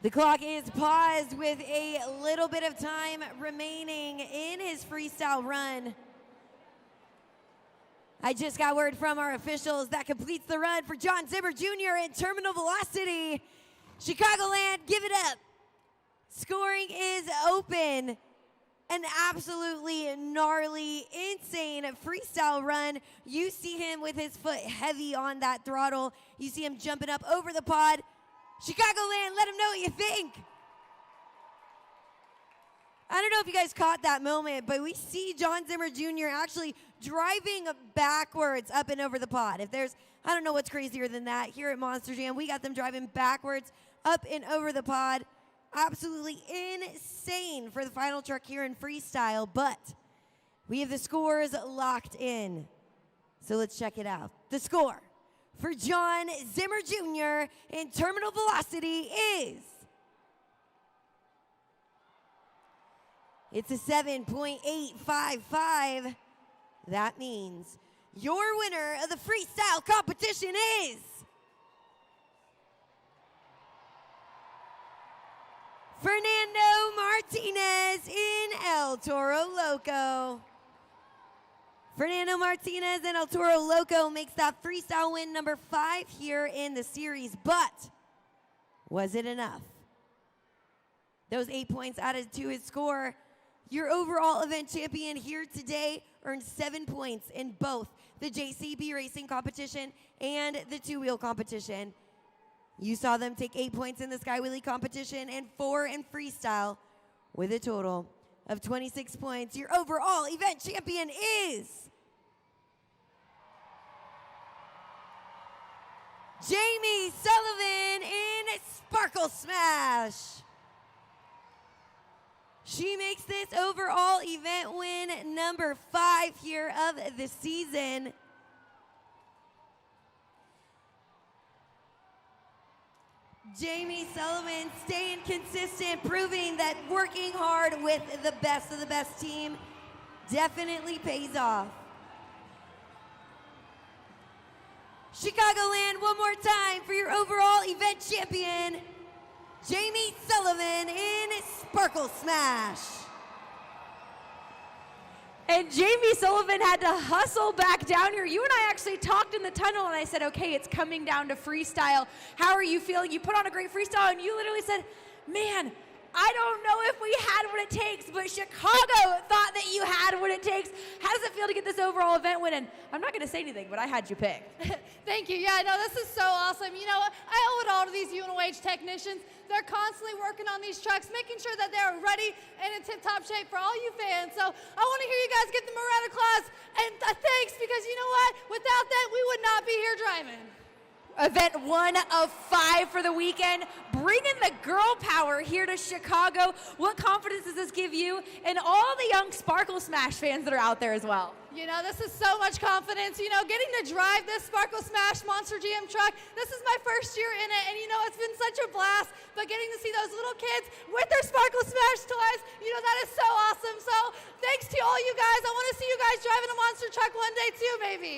The clock is paused with a little bit of time remaining in his freestyle run. I just got word from our officials that completes the run for John Zimmer Jr. in Terminal Velocity. Chicagoland, give it up. Scoring is open. An absolutely gnarly, insane freestyle run. You see him with his foot heavy on that throttle. You see him jumping up over the pod. Chicagoland, let him know what you think. I don't know if you guys caught that moment, but we see John Zimmer Jr. actually driving backwards up and over the pod. If there's, I don't know what's crazier than that. Here at Monster Jam, we got them driving backwards up and over the pod. Absolutely insane for the final truck here in freestyle, but we have the scores locked in. So let's check it out. The score for John Zimmer Jr. in Terminal Velocity is, it's a 7.855. That means your winner of the freestyle competition is Fernando Martinez in El Toro Loco. Fernando Martinez and El Toro Loco makes that freestyle win number 5 here in the series, but was it enough? Those 8 points added to his score. Your overall event champion here today earned 7 points in both the JCB Racing competition and the two-wheel competition. You saw them take 8 points in the Sky Wheelie competition and 4 in freestyle with a total of 26 points. Your overall event champion is Jamie Sullivan in Sparkle Smash. She makes this overall event win number 5 here of the season. Jamie Sullivan staying consistent, proving that working hard with the best of the best team definitely pays off. Chicagoland, one more time for your overall event champion, Jamie Sullivan in Sparkle Smash. And Jamie Sullivan had to hustle back down here. You and I actually talked in the tunnel, and I said, okay, it's coming down to freestyle. How are you feeling? You put on a great freestyle, and you literally said, man, I don't know if we had what it takes, but Chicago thought that you had what it takes. How does it feel to get this overall event win? And I'm not going to say anything, but I had you picked. Thank you. Yeah, no, this is so awesome. You know, I owe it all to these UNOH technicians. They're constantly working on these trucks, making sure that they're ready and in tip-top shape for all you fans. So I want to hear you guys give them a round of applause and thanks, because you know what? Without that, we would not be here driving. Event 1 of 5 for the weekend. Bringing the girl power here to Chicago. What confidence does this give you and all the young Sparkle Smash fans that are out there as well? You know, this is so much confidence. You know, getting to drive this Sparkle Smash Monster GM truck, this is my first year in it, and you know, it's been such a blast. But getting to see those little kids with their Sparkle Smash toys, you know, that is so awesome. So thanks to all you guys. I want to see you guys driving a monster truck one day too, maybe.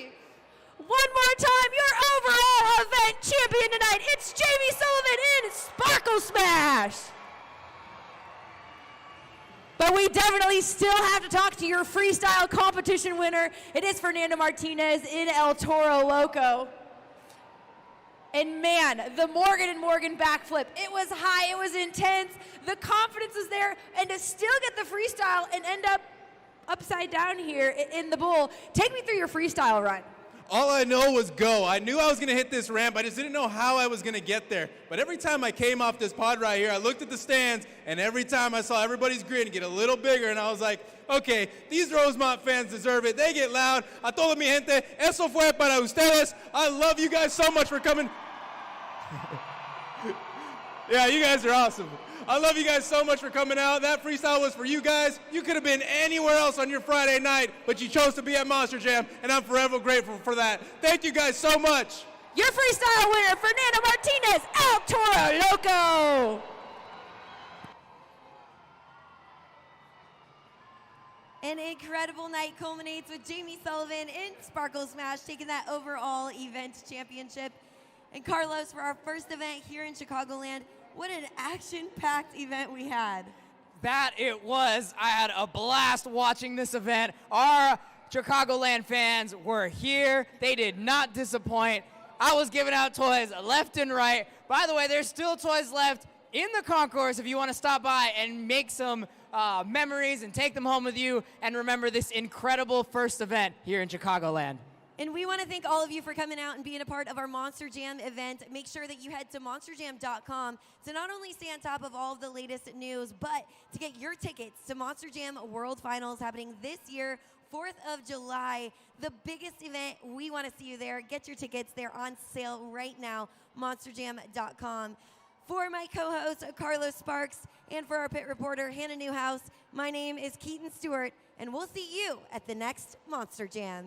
One more time, your overall event champion tonight, it's Jamie Sullivan in Sparkle Smash. But we definitely still have to talk to your freestyle competition winner. It is Fernando Martinez in El Toro Loco. And man, the Morgan and Morgan backflip, it was high, it was intense, the confidence was there, and to still get the freestyle and end up upside down here in the bowl. Take me through your freestyle run. All I know was go. I knew I was going to hit this ramp. I just didn't know how I was going to get there. But every time I came off this pod right here, I looked at the stands, and every time I saw everybody's grin get a little bigger, and I was like, okay, these Rosemont fans deserve it. They get loud. A toda mi gente, eso fue para ustedes. I love you guys so much for coming. Yeah, you guys are awesome. I love you guys so much for coming out. That freestyle was for you guys. You could have been anywhere else on your Friday night, but you chose to be at Monster Jam, and I'm forever grateful for that. Thank you guys so much. Your freestyle winner, Fernando Martinez, El Toro Loco. An incredible night culminates with Jamie Sullivan in Sparkle Smash taking that overall event championship. And Carlos, for our first event here in Chicagoland, what an action-packed event we had. That it was. I had a blast watching this event. Our Chicagoland fans were here. They did not disappoint. I was giving out toys left and right. By the way, there's still toys left in the concourse if you want to stop by and make some memories and take them home with you and remember this incredible first event here in Chicagoland. And we want to thank all of you for coming out and being a part of our Monster Jam event. Make sure that you head to monsterjam.com to not only stay on top of all of the latest news, but to get your tickets to Monster Jam World Finals happening this year, 4th of July, the biggest event. We want to see you there. Get your tickets. They're on sale right now, monsterjam.com. For my co-host, Carlos Sparks, and for our pit reporter, Hannah Newhouse, my name is Keaton Stewart, and we'll see you at the next Monster Jam.